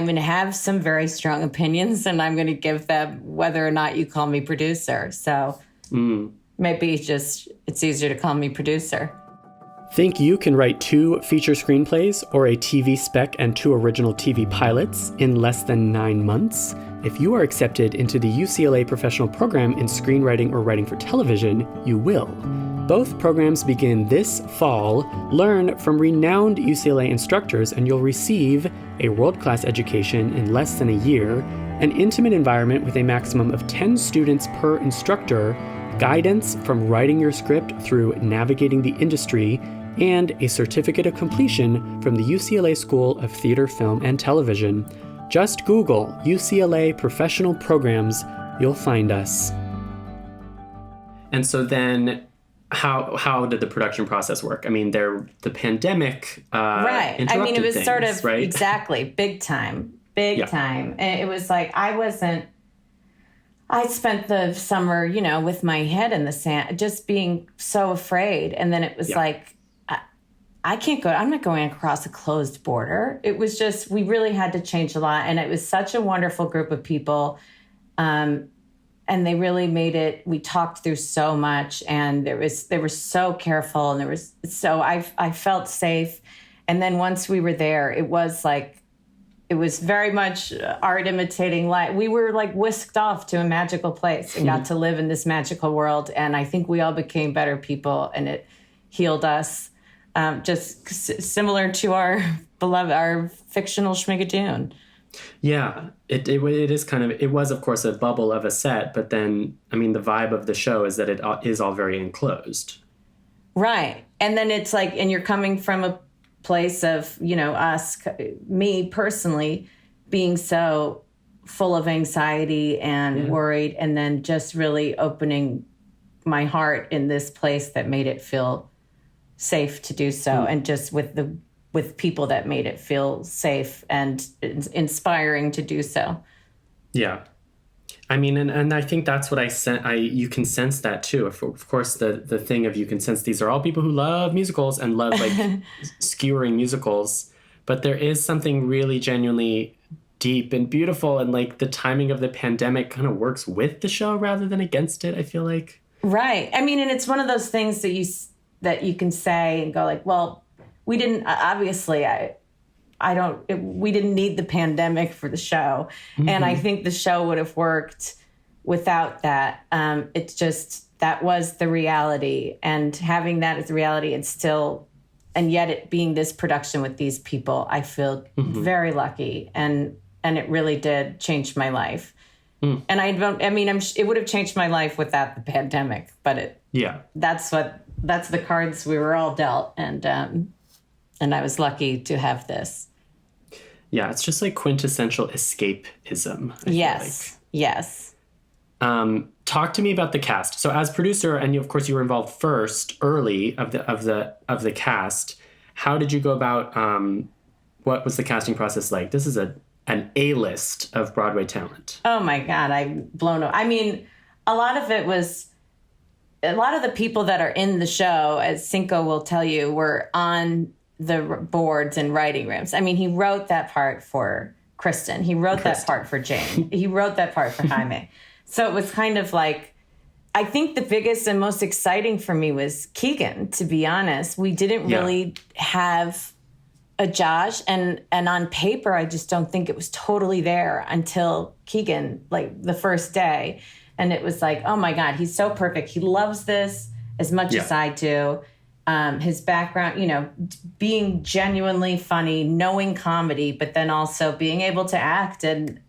going to have some very strong opinions, and I'm going to give them whether or not you call me producer. So maybe it's easier to call me producer. Think you can write 2 feature screenplays or a TV spec and 2 original TV pilots in less than 9 months? If you are accepted into the UCLA professional program in screenwriting or writing for television, you will. Both programs begin this fall. Learn from renowned UCLA instructors, and you'll receive a world-class education in less than a year, an intimate environment with a maximum of 10 students per instructor, guidance from writing your script through navigating the industry, and a certificate of completion from the UCLA School of Theater, Film, and Television. Just Google UCLA Professional Programs. You'll find us. And so then how did the production process work? I mean, the pandemic right. I mean, it was things, sort of right? Exactly big time. And it was like I spent the summer, you know, with my head in the sand, just being so afraid. And then it was like, I can't go. I'm not going across a closed border. It was just, we really had to change a lot. And it was such a wonderful group of people. And they really made it, we talked through so much, and they were so careful, and I felt safe. And then once we were there, it was very much art imitating life. We were like whisked off to a magical place and got to live in this magical world. And I think we all became better people, and it healed us, just similar to our fictional Schmigadoon. Yeah, it is kind of, it was, of course, a bubble of a set, but then, I mean, the vibe of the show is that it is all very enclosed. Right. And then it's like, and you're coming from a place of, me personally being so full of anxiety and worried, and then just really opening my heart in this place that made it feel safe to do so. And just with people that made it feel safe and inspiring to do so. Yeah. I mean, and I think that's what you can sense that too. Of course, the thing of you can sense these are all people who love musicals and love like skewering musicals. But there is something really genuinely deep and beautiful. And like the timing of the pandemic kind of works with the show rather than against it, I feel like. Right. I mean, and it's one of those things that you can say and go like, well, we didn't, obviously, we didn't need the pandemic for the show. Mm-hmm. And I think the show would have worked without that. It's just, that was the reality. And having that as the reality, and yet it being this production with these people, I feel very lucky. And it really did change my life. Mm. And it would have changed my life without the pandemic, but that's the cards we were all dealt. And I was lucky to have this. Yeah, it's just like quintessential escapism. Yes. Talk to me about the cast. So as producer, and of course you were involved early of the cast. How did you go about? What was the casting process like? This is an A-list of Broadway talent. Oh my God, I'm blown away. I mean, a lot of the people that are in the show, as Cinco will tell you, were on the boards and writing rooms. I mean, he wrote that part for Kristen. He wrote that part for Jane. He wrote that part for Jaime. So it was kind of like, I think the biggest and most exciting for me was Keegan, to be honest. We didn't really have a Josh, and on paper, I just don't think it was totally there until Keegan, like the first day. And it was like, oh my God, he's so perfect. He loves this as much as I do. His background, being genuinely funny, knowing comedy, but then also being able to act and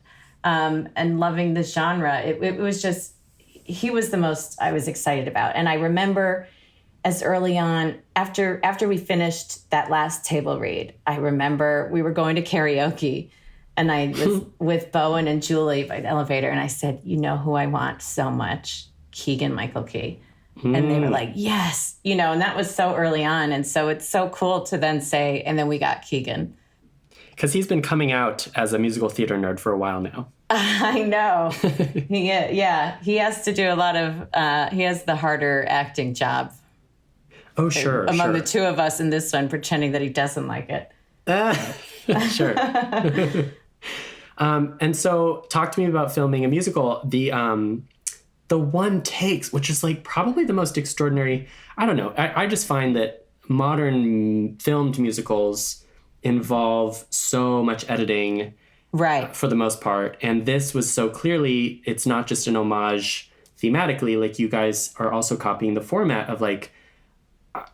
loving the genre. It was just, he was the most I was excited about. And I remember as early on, after we finished that last table read, I remember we were going to karaoke, and I was with Bowen and Julie by the elevator, and I said, you know who I want so much? Keegan-Michael Key. And they were like, yes, and that was so early on. And so it's so cool to then say, and then we got Keegan. Because he's been coming out as a musical theater nerd for a while now. I know. He has to do a lot of, he has the harder acting job. Oh, sure. Among the two of us in this one, pretending that he doesn't like it. Sure. And so talk to me about filming a musical. The one takes, which is like probably the most extraordinary. I don't know. I just find that modern filmed musicals involve so much editing, right? For the most part. And this was so clearly, it's not just an homage thematically. Like you guys are also copying the format of like,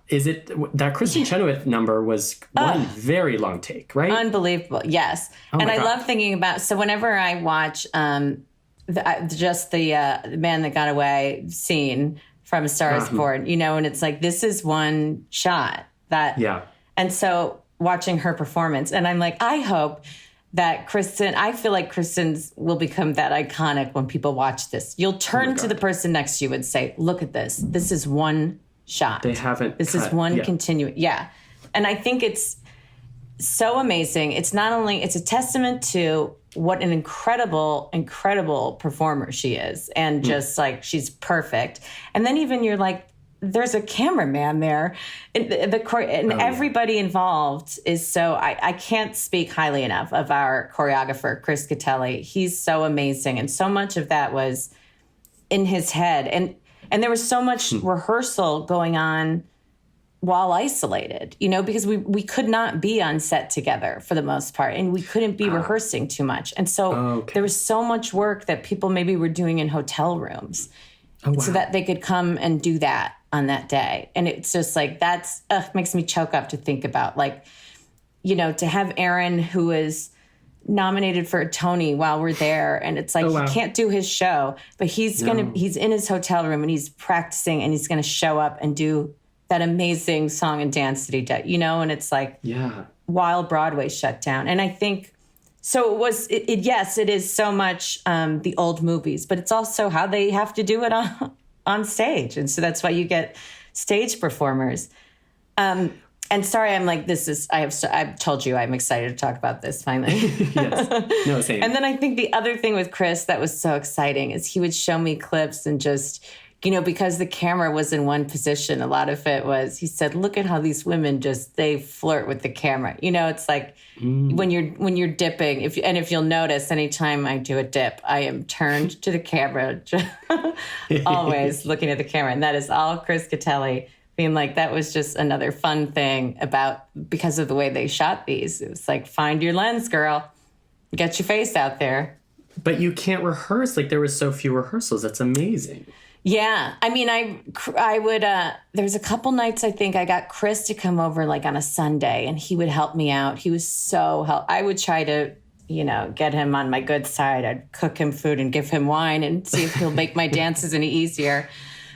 is it that Kristen Chenoweth number was one very long take, right? Unbelievable. Yes. And I love thinking about, so whenever I watch, the Man That Got Away scene from A Star Is Born, and it's like, this is one shot and so watching her performance, and I'm like, I hope that I feel like Kristen's will become that iconic when people watch this. You'll turn to the person next to you and say, look at this. This is one shot. They haven't. This is one continuous. Yeah. And I think it's so amazing. It's not only, it's a testament to what an incredible, incredible performer she is. And just like, she's perfect. And then even you're like, there's a cameraman there. Everybody involved is so, I can't speak highly enough of our choreographer, Chris Catelli. He's so amazing. And so much of that was in his head. And there was so much rehearsal going on while isolated, because we could not be on set together for the most part, and we couldn't be rehearsing too much. And so there was so much work that people maybe were doing in hotel rooms so that they could come and do that on that day. And it's just like, makes me choke up to think about, like, to have Aaron, who is nominated for a Tony while we're there, and it's like he can't do his show, but he's in his hotel room and he's practicing, and he's gonna show up and do that amazing song and dance that he did, and it's like while Broadway shut down. And I think so yes, it is so much the old movies, but it's also how they have to do it on stage, and so that's why you get stage performers. And sorry, I'm like, I've told you I'm excited to talk about this finally. Yes. No, same. And then I think the other thing with Chris that was so exciting is he would show me clips and just, because the camera was in one position, a lot of it was, he said, look at how these women they flirt with the camera. It's like when you're dipping, if you'll notice, anytime I do a dip, I am turned to the camera, always looking at the camera. And that is all Chris Catelli. Being like, that was just another fun thing because of the way they shot these. It was like, find your lens, girl. Get your face out there. But you can't rehearse. Like, there were so few rehearsals. That's amazing. Yeah. I mean, I would, there was a couple nights, I think I got Chris to come over like on a Sunday, and he would help me out. He was so I would try to, get him on my good side. I'd cook him food and give him wine and see if he'll make my dances any easier.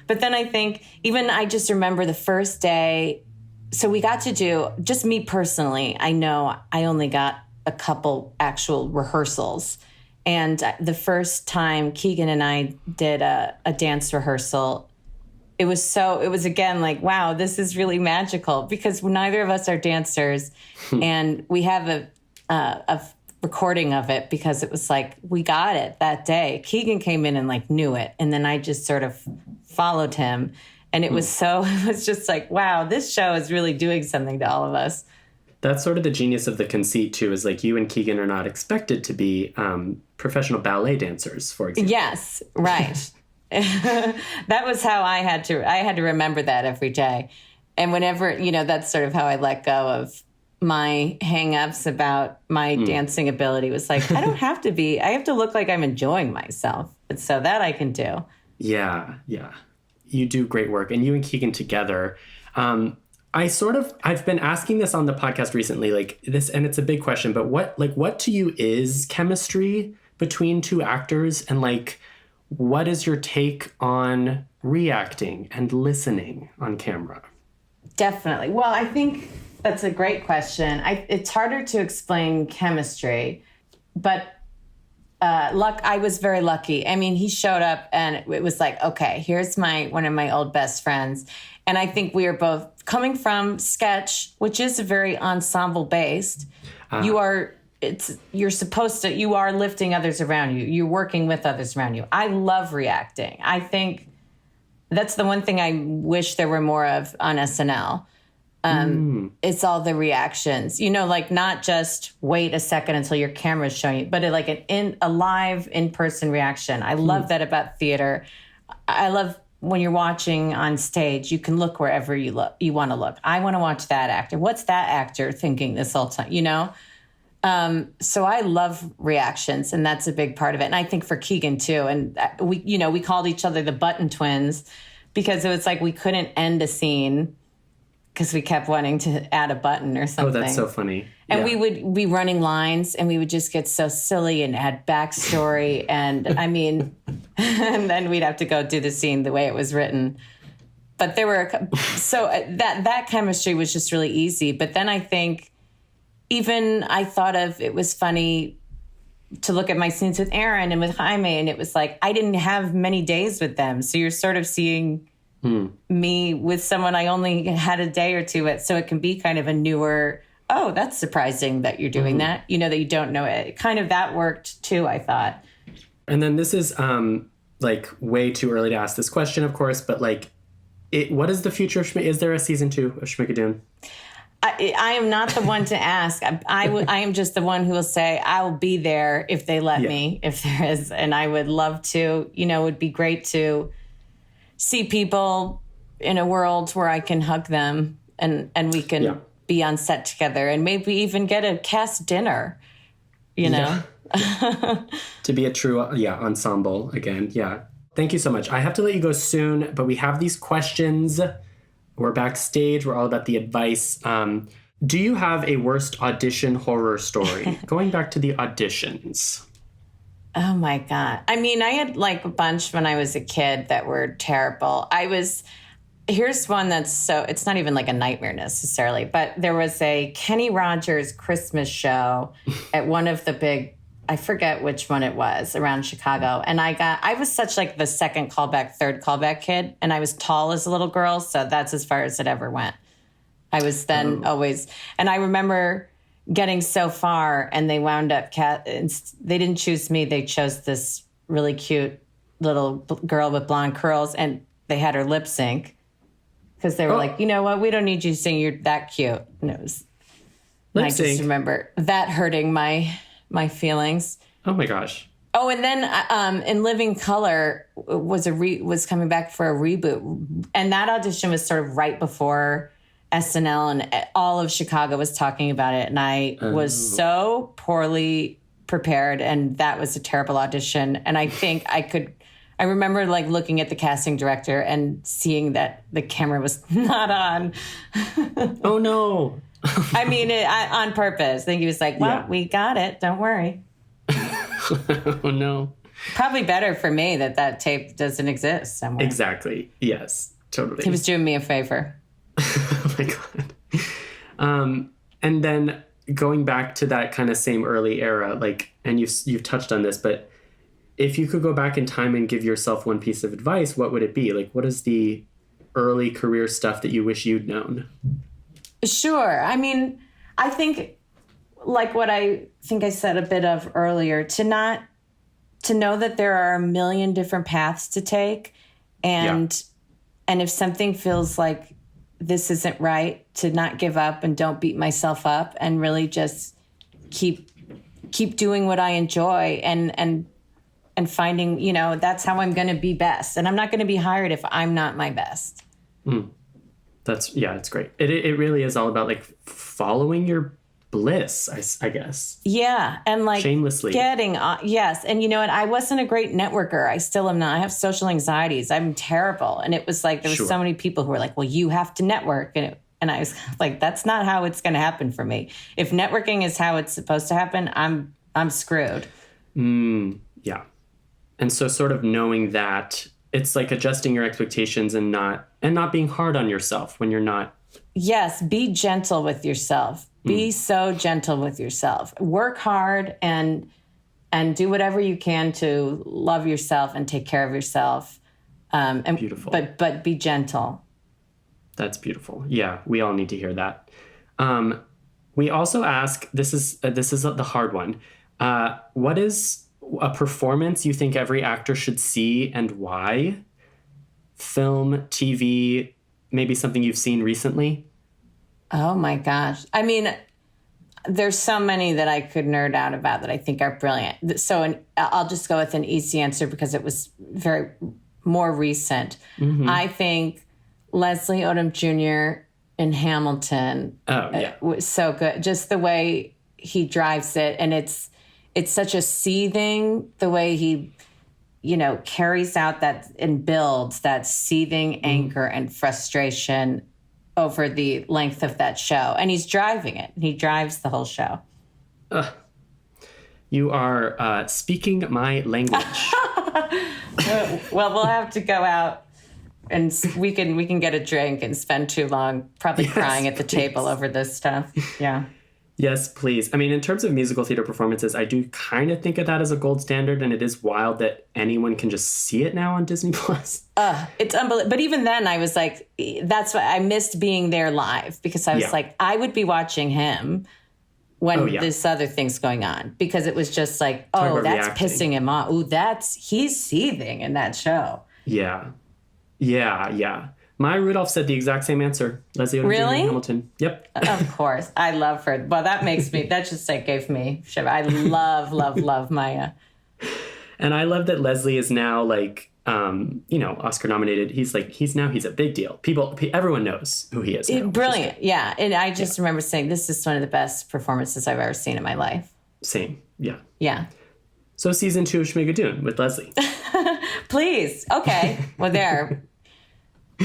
But then I think I just remember the first day. So we got to do, just me personally, I know I only got a couple actual rehearsals. And the first time Keegan and I did a dance rehearsal, it was again like, wow, this is really magical, because neither of us are dancers. And we have a recording of it, because it was like, we got it that day. Keegan came in and like knew it. And then I just sort of followed him. And it was just like, wow, this show is really doing something to all of us. That's sort of the genius of the conceit too, is like, you and Keegan are not expected to be professional ballet dancers, for example. Yes, right. That was how I had to remember that every day. And whenever, that's sort of how I let go of my hang-ups about my dancing ability. Was like, I don't have to be, I have to look like I'm enjoying myself. But so that I can do. Yeah. You do great work. And you and Keegan together, I've been asking this on the podcast recently, like this, and it's a big question, but what to you is chemistry between two actors? And like, what is your take on reacting and listening on camera? Definitely. Well, I think that's a great question. It's harder to explain chemistry, but I was very lucky. I mean, he showed up and it was like, okay, here's one of my old best friends. And I think we are both coming from sketch, which is very ensemble based. You are lifting others around you. You're working with others around you. I love reacting. I think that's the one thing I wish there were more of on SNL. It's all the reactions, like not just wait a second until your camera's showing you, but like a live in-person reaction. I love that about theater. I love when you're watching on stage, you can look wherever you want to look. I want to watch that actor. What's that actor thinking this whole time, So I love reactions, and that's a big part of it. And I think for Keegan too. And we called each other the button twins, because it was like we couldn't end a scene because we kept wanting to add a button or something. Oh, that's so funny. And we would be running lines, and we would just get so silly and add backstory. And I mean, and then we'd have to go do the scene the way it was written. But there were, that chemistry was just really easy. But then I think I thought it was funny to look at my scenes with Aaron and with Jaime, and it was like, I didn't have many days with them. So you're sort of seeing me with someone I only had a day or two with. So it can be kind of a newer, oh, that's surprising that you're doing that, that you don't know it. Kind of that worked too, I thought. And then this is like way too early to ask this question, of course, but like, what is the future of is there a season 2 of Schmigadoon? I am not the one to ask. I am just the one who will say, I will be there if they let me, if there is. And I would love to, it would be great to see people in a world where I can hug them and we can be on set together and maybe even get a cast dinner, you know? To be a true, ensemble again. Yeah. Thank you so much. I have to let you go soon, but we have these questions. We're backstage. We're all about the advice. Do you have a worst audition horror story? Going back to the auditions. Oh my God. I mean, I had like a bunch when I was a kid that were terrible. Here's one that's it's not even like a nightmare necessarily, but there was a Kenny Rogers Christmas show at one of the big, I forget which one it was, around Chicago. And I was such like the second callback, third callback kid. And I was tall as a little girl. So that's as far as it ever went. I was then always, and I remember getting so far and they wound up, they didn't choose me. They chose this really cute little girl with blonde curls and they had her lip sync. Because they were like, you know what? We don't need you to sing. You're that cute. And it was, I just remember that hurting my feelings. Oh my gosh. Oh, and then in Living Color was coming back for a reboot. And that audition was sort of right before SNL and all of Chicago was talking about it. And I was so poorly prepared. And that was a terrible audition. And I think I remember like looking at the casting director and seeing that the camera was not on. Oh no. I mean, on purpose. I think he was like, well, we got it. Don't worry. Oh no. Probably better for me that tape doesn't exist somewhere. Exactly. Yes, totally. He was doing me a favor. Oh my God. And then going back to that kind of same early era, like, and you've touched on this, but if you could go back in time and give yourself one piece of advice, what would it be? Like, what is the early career stuff that you wish you'd known? Sure. I mean, I think like what I think I said a bit of earlier, to know that there are a million different paths to take. And if something feels like this isn't right, to not give up and don't beat myself up and really just keep doing what I enjoy and finding, you know, that's how I'm going to be best. And I'm not going to be hired if I'm not my best. It's great. It really is all about like following your bliss, I guess. Yeah. And like shamelessly yes. And you know what? I wasn't a great networker. I still am not. I have social anxieties. I'm terrible. And it was like, there was so many people who were like, well, you have to network. And I was like, that's not how it's going to happen for me. If networking is how it's supposed to happen, I'm screwed. Yeah. And so sort of knowing that it's like adjusting your expectations and not being hard on yourself when you're not. Yes. Be gentle with yourself. Be so gentle with yourself. Work hard and do whatever you can to love yourself and take care of yourself. And beautiful. But be gentle. That's beautiful. Yeah. We all need to hear that. We also ask, this is the hard one. What is a performance you think every actor should see and why? Film, TV, maybe something you've seen recently? Oh my gosh. I mean, there's so many that I could nerd out about that I think are brilliant. So I'll just go with an easy answer because it was very more recent. I think Leslie Odom Jr. in Hamilton was so good. Just the way he drives it. And it's such a seething, the way he, you know, carries out that and builds that seething anger and frustration over the length of that show. And he's driving it. He drives the whole show. You are speaking my language. Well, we'll have to go out and we can get a drink and spend too long probably crying at the table over this stuff. Yeah. Yes, please. I mean, in terms of musical theater performances, I do kind of think of that as a gold standard, and it is wild that anyone can just see it now on Disney+. It's unbelievable. But even then, I was like, that's why I missed being there live, because I was like, I would be watching him when this other thing's going on, because it was just like, that's pissing him off. Ooh, he's seething in that show. Yeah. Maya Rudolph said the exact same answer. Leslie Odom Jr. Really? Hamilton. Yep. Of course. I love her. Well, that just like gave me shiver. I love Maya. And I love that Leslie is now like Oscar nominated. He's a big deal. Everyone knows who he is now, brilliant. Yeah. And I just remember saying, this is one of the best performances I've ever seen in my life. Same. Yeah. Yeah. So season 2 of Schmigadoon with Leslie. Please. Okay. Well, there.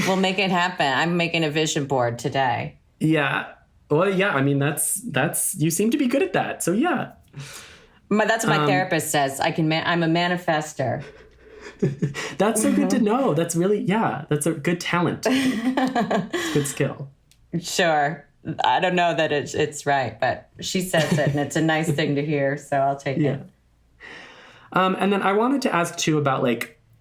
We'll make it happen. I'm making a vision board today. Yeah. Well, yeah. I mean, that's you seem to be good at that. So yeah. That's what my therapist says. I'm a manifester. That's so good to know. That's really, that's a good talent. It's a good skill. Sure. I don't know that it's right, but she says it, and it's a nice thing to hear, so I'll take it. And then I wanted to ask, too, about,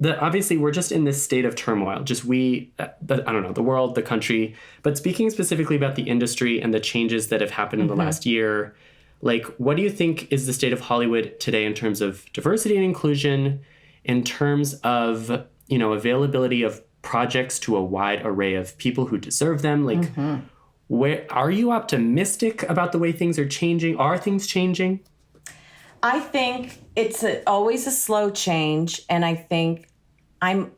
obviously we're just in this state of turmoil. Just the world, the country. But speaking specifically about the industry and the changes that have happened in the last year, what do you think is the state of Hollywood today in terms of diversity and inclusion, in terms of, availability of projects to a wide array of people who deserve them? Where are you optimistic about the way things are changing? Are things changing? I think it's always a slow change. And I think I'm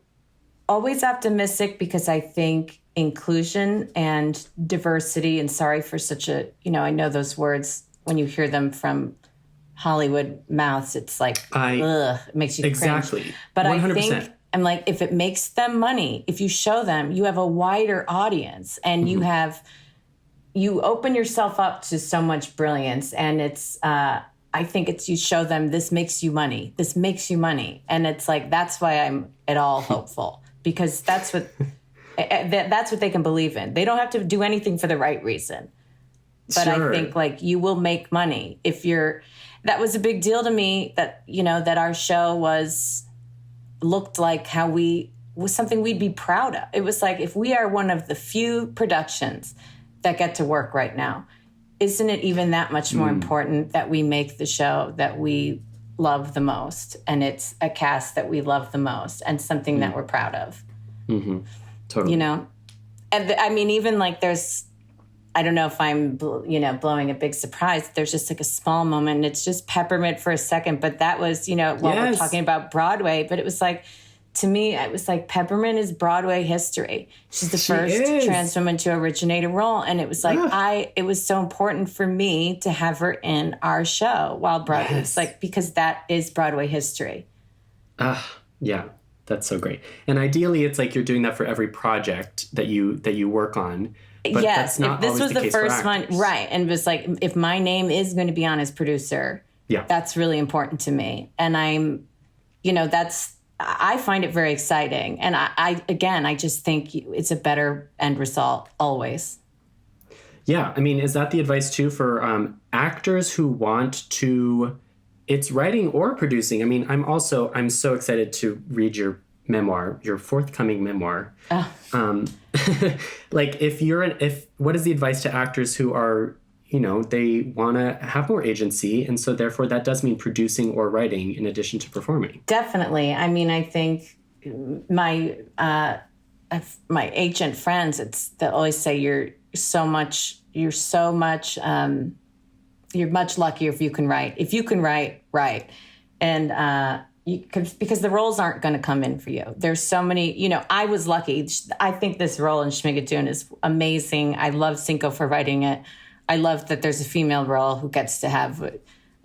always optimistic because I think inclusion and diversity, and sorry for such a, I know those words, when you hear them from Hollywood mouths, it's like, ugh, it makes you exactly cringe. But 100%. I think, I'm like, if it makes them money, if you show them, you have a wider audience, and you open yourself up to so much brilliance. And it's, I think it's, you show them, this makes you money. This makes you money. And it's like, that's why I'm at all hopeful, because that's what they can believe in. They don't have to do anything for the right reason. But sure. I think you will make money if that was a big deal to me, that, that our show looked like was something we'd be proud of. It was like, if we are one of the few productions that get to work right now, isn't it even that much more important that we make the show that we love the most, and it's a cast that we love the most, and something that we're proud of? Totally. And I mean, even there's, I don't know if I'm, blowing a big surprise. There's just a small moment, and it's just Peppermint for a second. But that was, we're talking about Broadway, but it was to me, it was Peppermint is Broadway history. She's the first trans woman to originate a role. And it was it was so important for me to have her in our show while Broadway. It's because that is Broadway history. Yeah, that's so great. And ideally, it's you're doing that for every project that you work on. But yes, that's not if this was the first one, right. And it was if my name is going to be on as producer, that's really important to me. And I'm, I find it very exciting. And I just think it's a better end result always. Yeah. I mean, is that the advice too for actors who want to, it's writing or producing? I mean, I'm so excited to read your memoir, your forthcoming memoir. What is the advice to actors who are, they want to have more agency, and so therefore that does mean producing or writing in addition to performing? Definitely. I mean, I think my agent friends, they always say you're much luckier if you can write. If you can write. And because the roles aren't going to come in for you. There's so many, I was lucky. I think this role in Schmigadoon is amazing. I love Cinco for writing it. I love that there's a female role who gets to have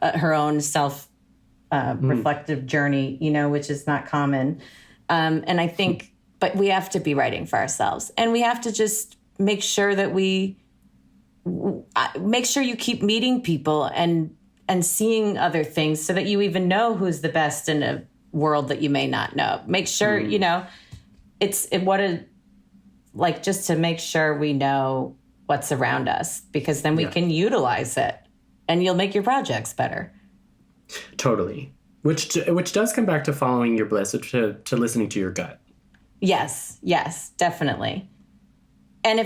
her own self-reflective journey, which is not common. And I think, but we have to be writing for ourselves. And we have to just make sure that make sure you keep meeting people and seeing other things so that you even know who's the best in a world that you may not know. Make sure, just to make sure we know what's around us, because then we can utilize it and you'll make your projects better. Totally. Which does come back to following your bliss, to listening to your gut. Yes, definitely. And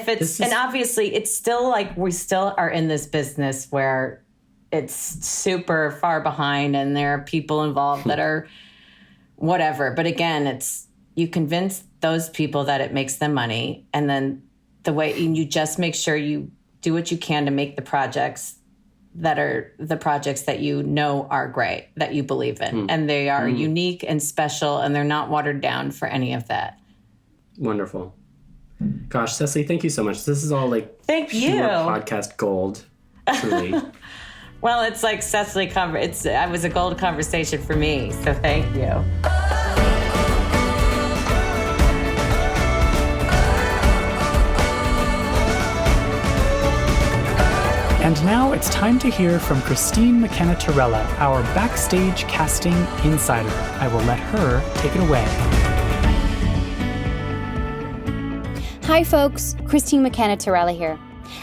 obviously it's still we still are in this business where it's super far behind and there are people involved that are whatever. But again, you convince those people that it makes them money. And then you just make sure you do what you can to make the projects that are the projects that you know are great, that you believe in. And they are unique and special, and they're not watered down for any of that. Wonderful. Gosh, Cecily, thank you so much. This is all like thank you podcast gold, truly. Well, it's like Cecily it was a gold conversation for me, so thank you. And now it's time to hear from Christine McKenna-Torella, our Backstage casting insider. I will let her take it away. Hi folks, Christine McKenna-Torella here.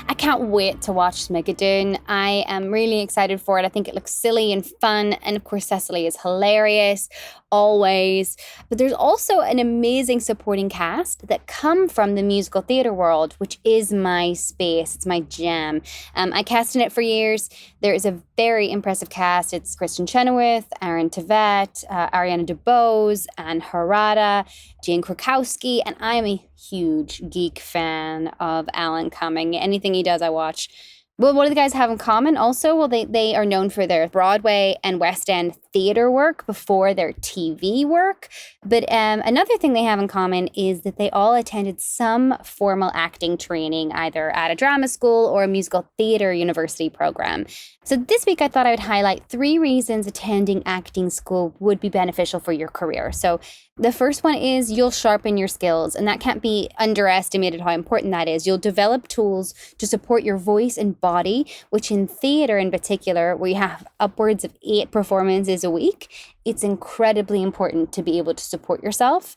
I can't wait to watch Schmigadoon. I am really excited for it. I think it looks silly and fun. And of course, Cecily is hilarious, always. But there's also an amazing supporting cast that come from the musical theatre world, which is my space. It's my jam. I cast in it for years. There is a very impressive cast. It's Kristen Chenoweth, Aaron Tveit, Ariana DeBose, Anne Harada, Jane Krakowski, and I'm a huge geek fan of Alan Cumming. Anything he does, I watch. Well, what do the guys have in common also? Well, they are known for their Broadway and West End theater work before their TV work. But another thing they have in common is that they all attended some formal acting training, either at a drama school or a musical theater university program. So this week I thought I would highlight 3 reasons attending acting school would be beneficial for your career. So the first one is you'll sharpen your skills, and that can't be underestimated how important that is. You'll develop tools to support your voice and body, which in theater in particular, where you have upwards of 8 performances a week, it's incredibly important to be able to support yourself.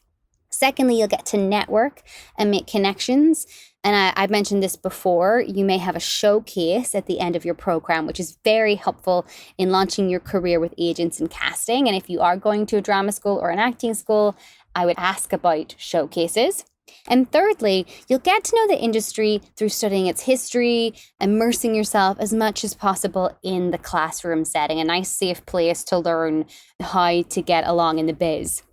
Secondly, you'll get to network and make connections. And I've mentioned this before, you may have a showcase at the end of your program, which is very helpful in launching your career with agents and casting. And if you are going to a drama school or an acting school, I would ask about showcases. And thirdly, you'll get to know the industry through studying its history, immersing yourself as much as possible in the classroom setting, a nice safe place to learn how to get along in the biz.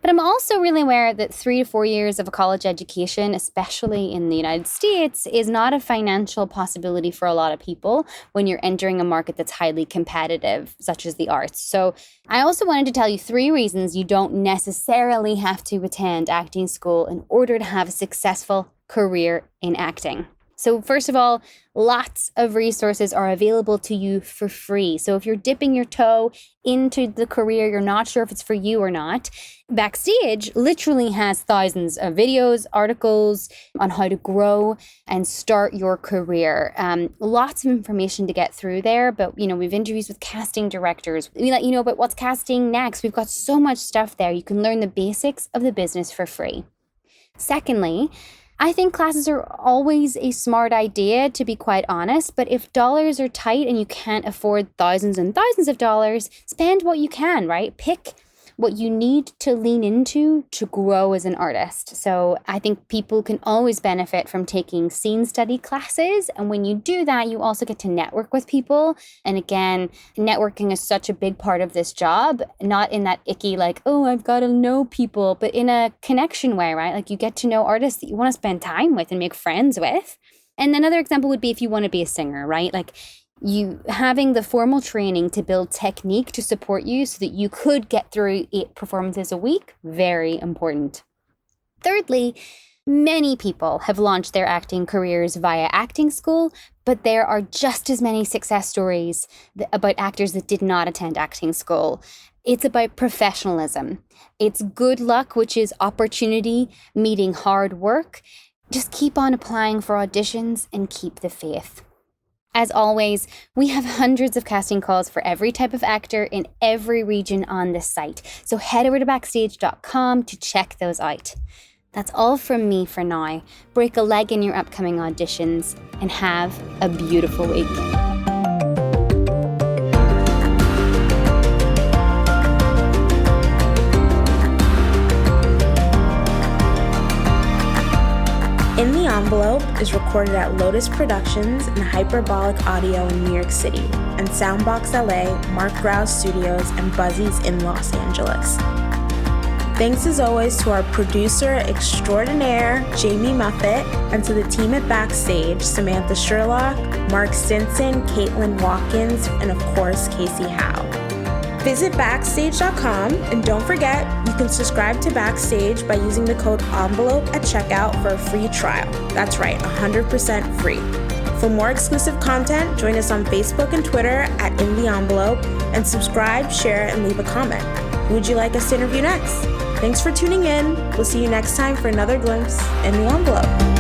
But I'm also really aware that 3 to 4 years of a college education, especially in the United States, is not a financial possibility for a lot of people when you're entering a market that's highly competitive, such as the arts. So I also wanted to tell you 3 reasons you don't necessarily have to attend acting school in order to have a successful career in acting. So first of all, lots of resources are available to you for free. So if you're dipping your toe into the career, you're not sure if it's for you or not, Backstage literally has thousands of videos, articles on how to grow and start your career. Lots of information to get through there, but we've interviews with casting directors. We let you know about what's casting next. We've got so much stuff there. You can learn the basics of the business for free. Secondly, I think classes are always a smart idea, to be quite honest, but if dollars are tight and you can't afford thousands and thousands of dollars, spend what you can, right? Pick what you need to lean into to grow as an artist. So I think people can always benefit from taking scene study classes. And when you do that, you also get to network with people. And again, networking is such a big part of this job, not in that icky, like, oh, I've got to know people, but in a connection way, right? Like you get to know artists that you want to spend time with and make friends with. And another example would be if you want to be a singer, right? Like you having the formal training to build technique to support you so that you could get through 8 performances a week, very important. Thirdly, many people have launched their acting careers via acting school, but there are just as many success stories about actors that did not attend acting school. It's about professionalism. It's good luck, which is opportunity meeting hard work. Just keep on applying for auditions and keep the faith. As always, we have hundreds of casting calls for every type of actor in every region on this site. So head over to backstage.com to check those out. That's all from me for now. Break a leg in your upcoming auditions and have a beautiful week. In the Envelope is recorded at Lotus Productions and Hyperbolic Audio in New York City, and Soundbox LA, Mark Grouse Studios, and Buzzies in Los Angeles. Thanks as always to our producer extraordinaire, Jamie Muffett, and to the team at Backstage, Samantha Sherlock, Mark Stinson, Caitlin Watkins, and of course, Casey Howe. Visit Backstage.com, and don't forget, you can subscribe to Backstage by using the code ENVELOPE at checkout for a free trial. That's right, 100% free. For more exclusive content, join us on Facebook and Twitter at In the Envelope, and subscribe, share, and leave a comment. Who would you like us to interview next? Thanks for tuning in. We'll see you next time for another glimpse in the envelope.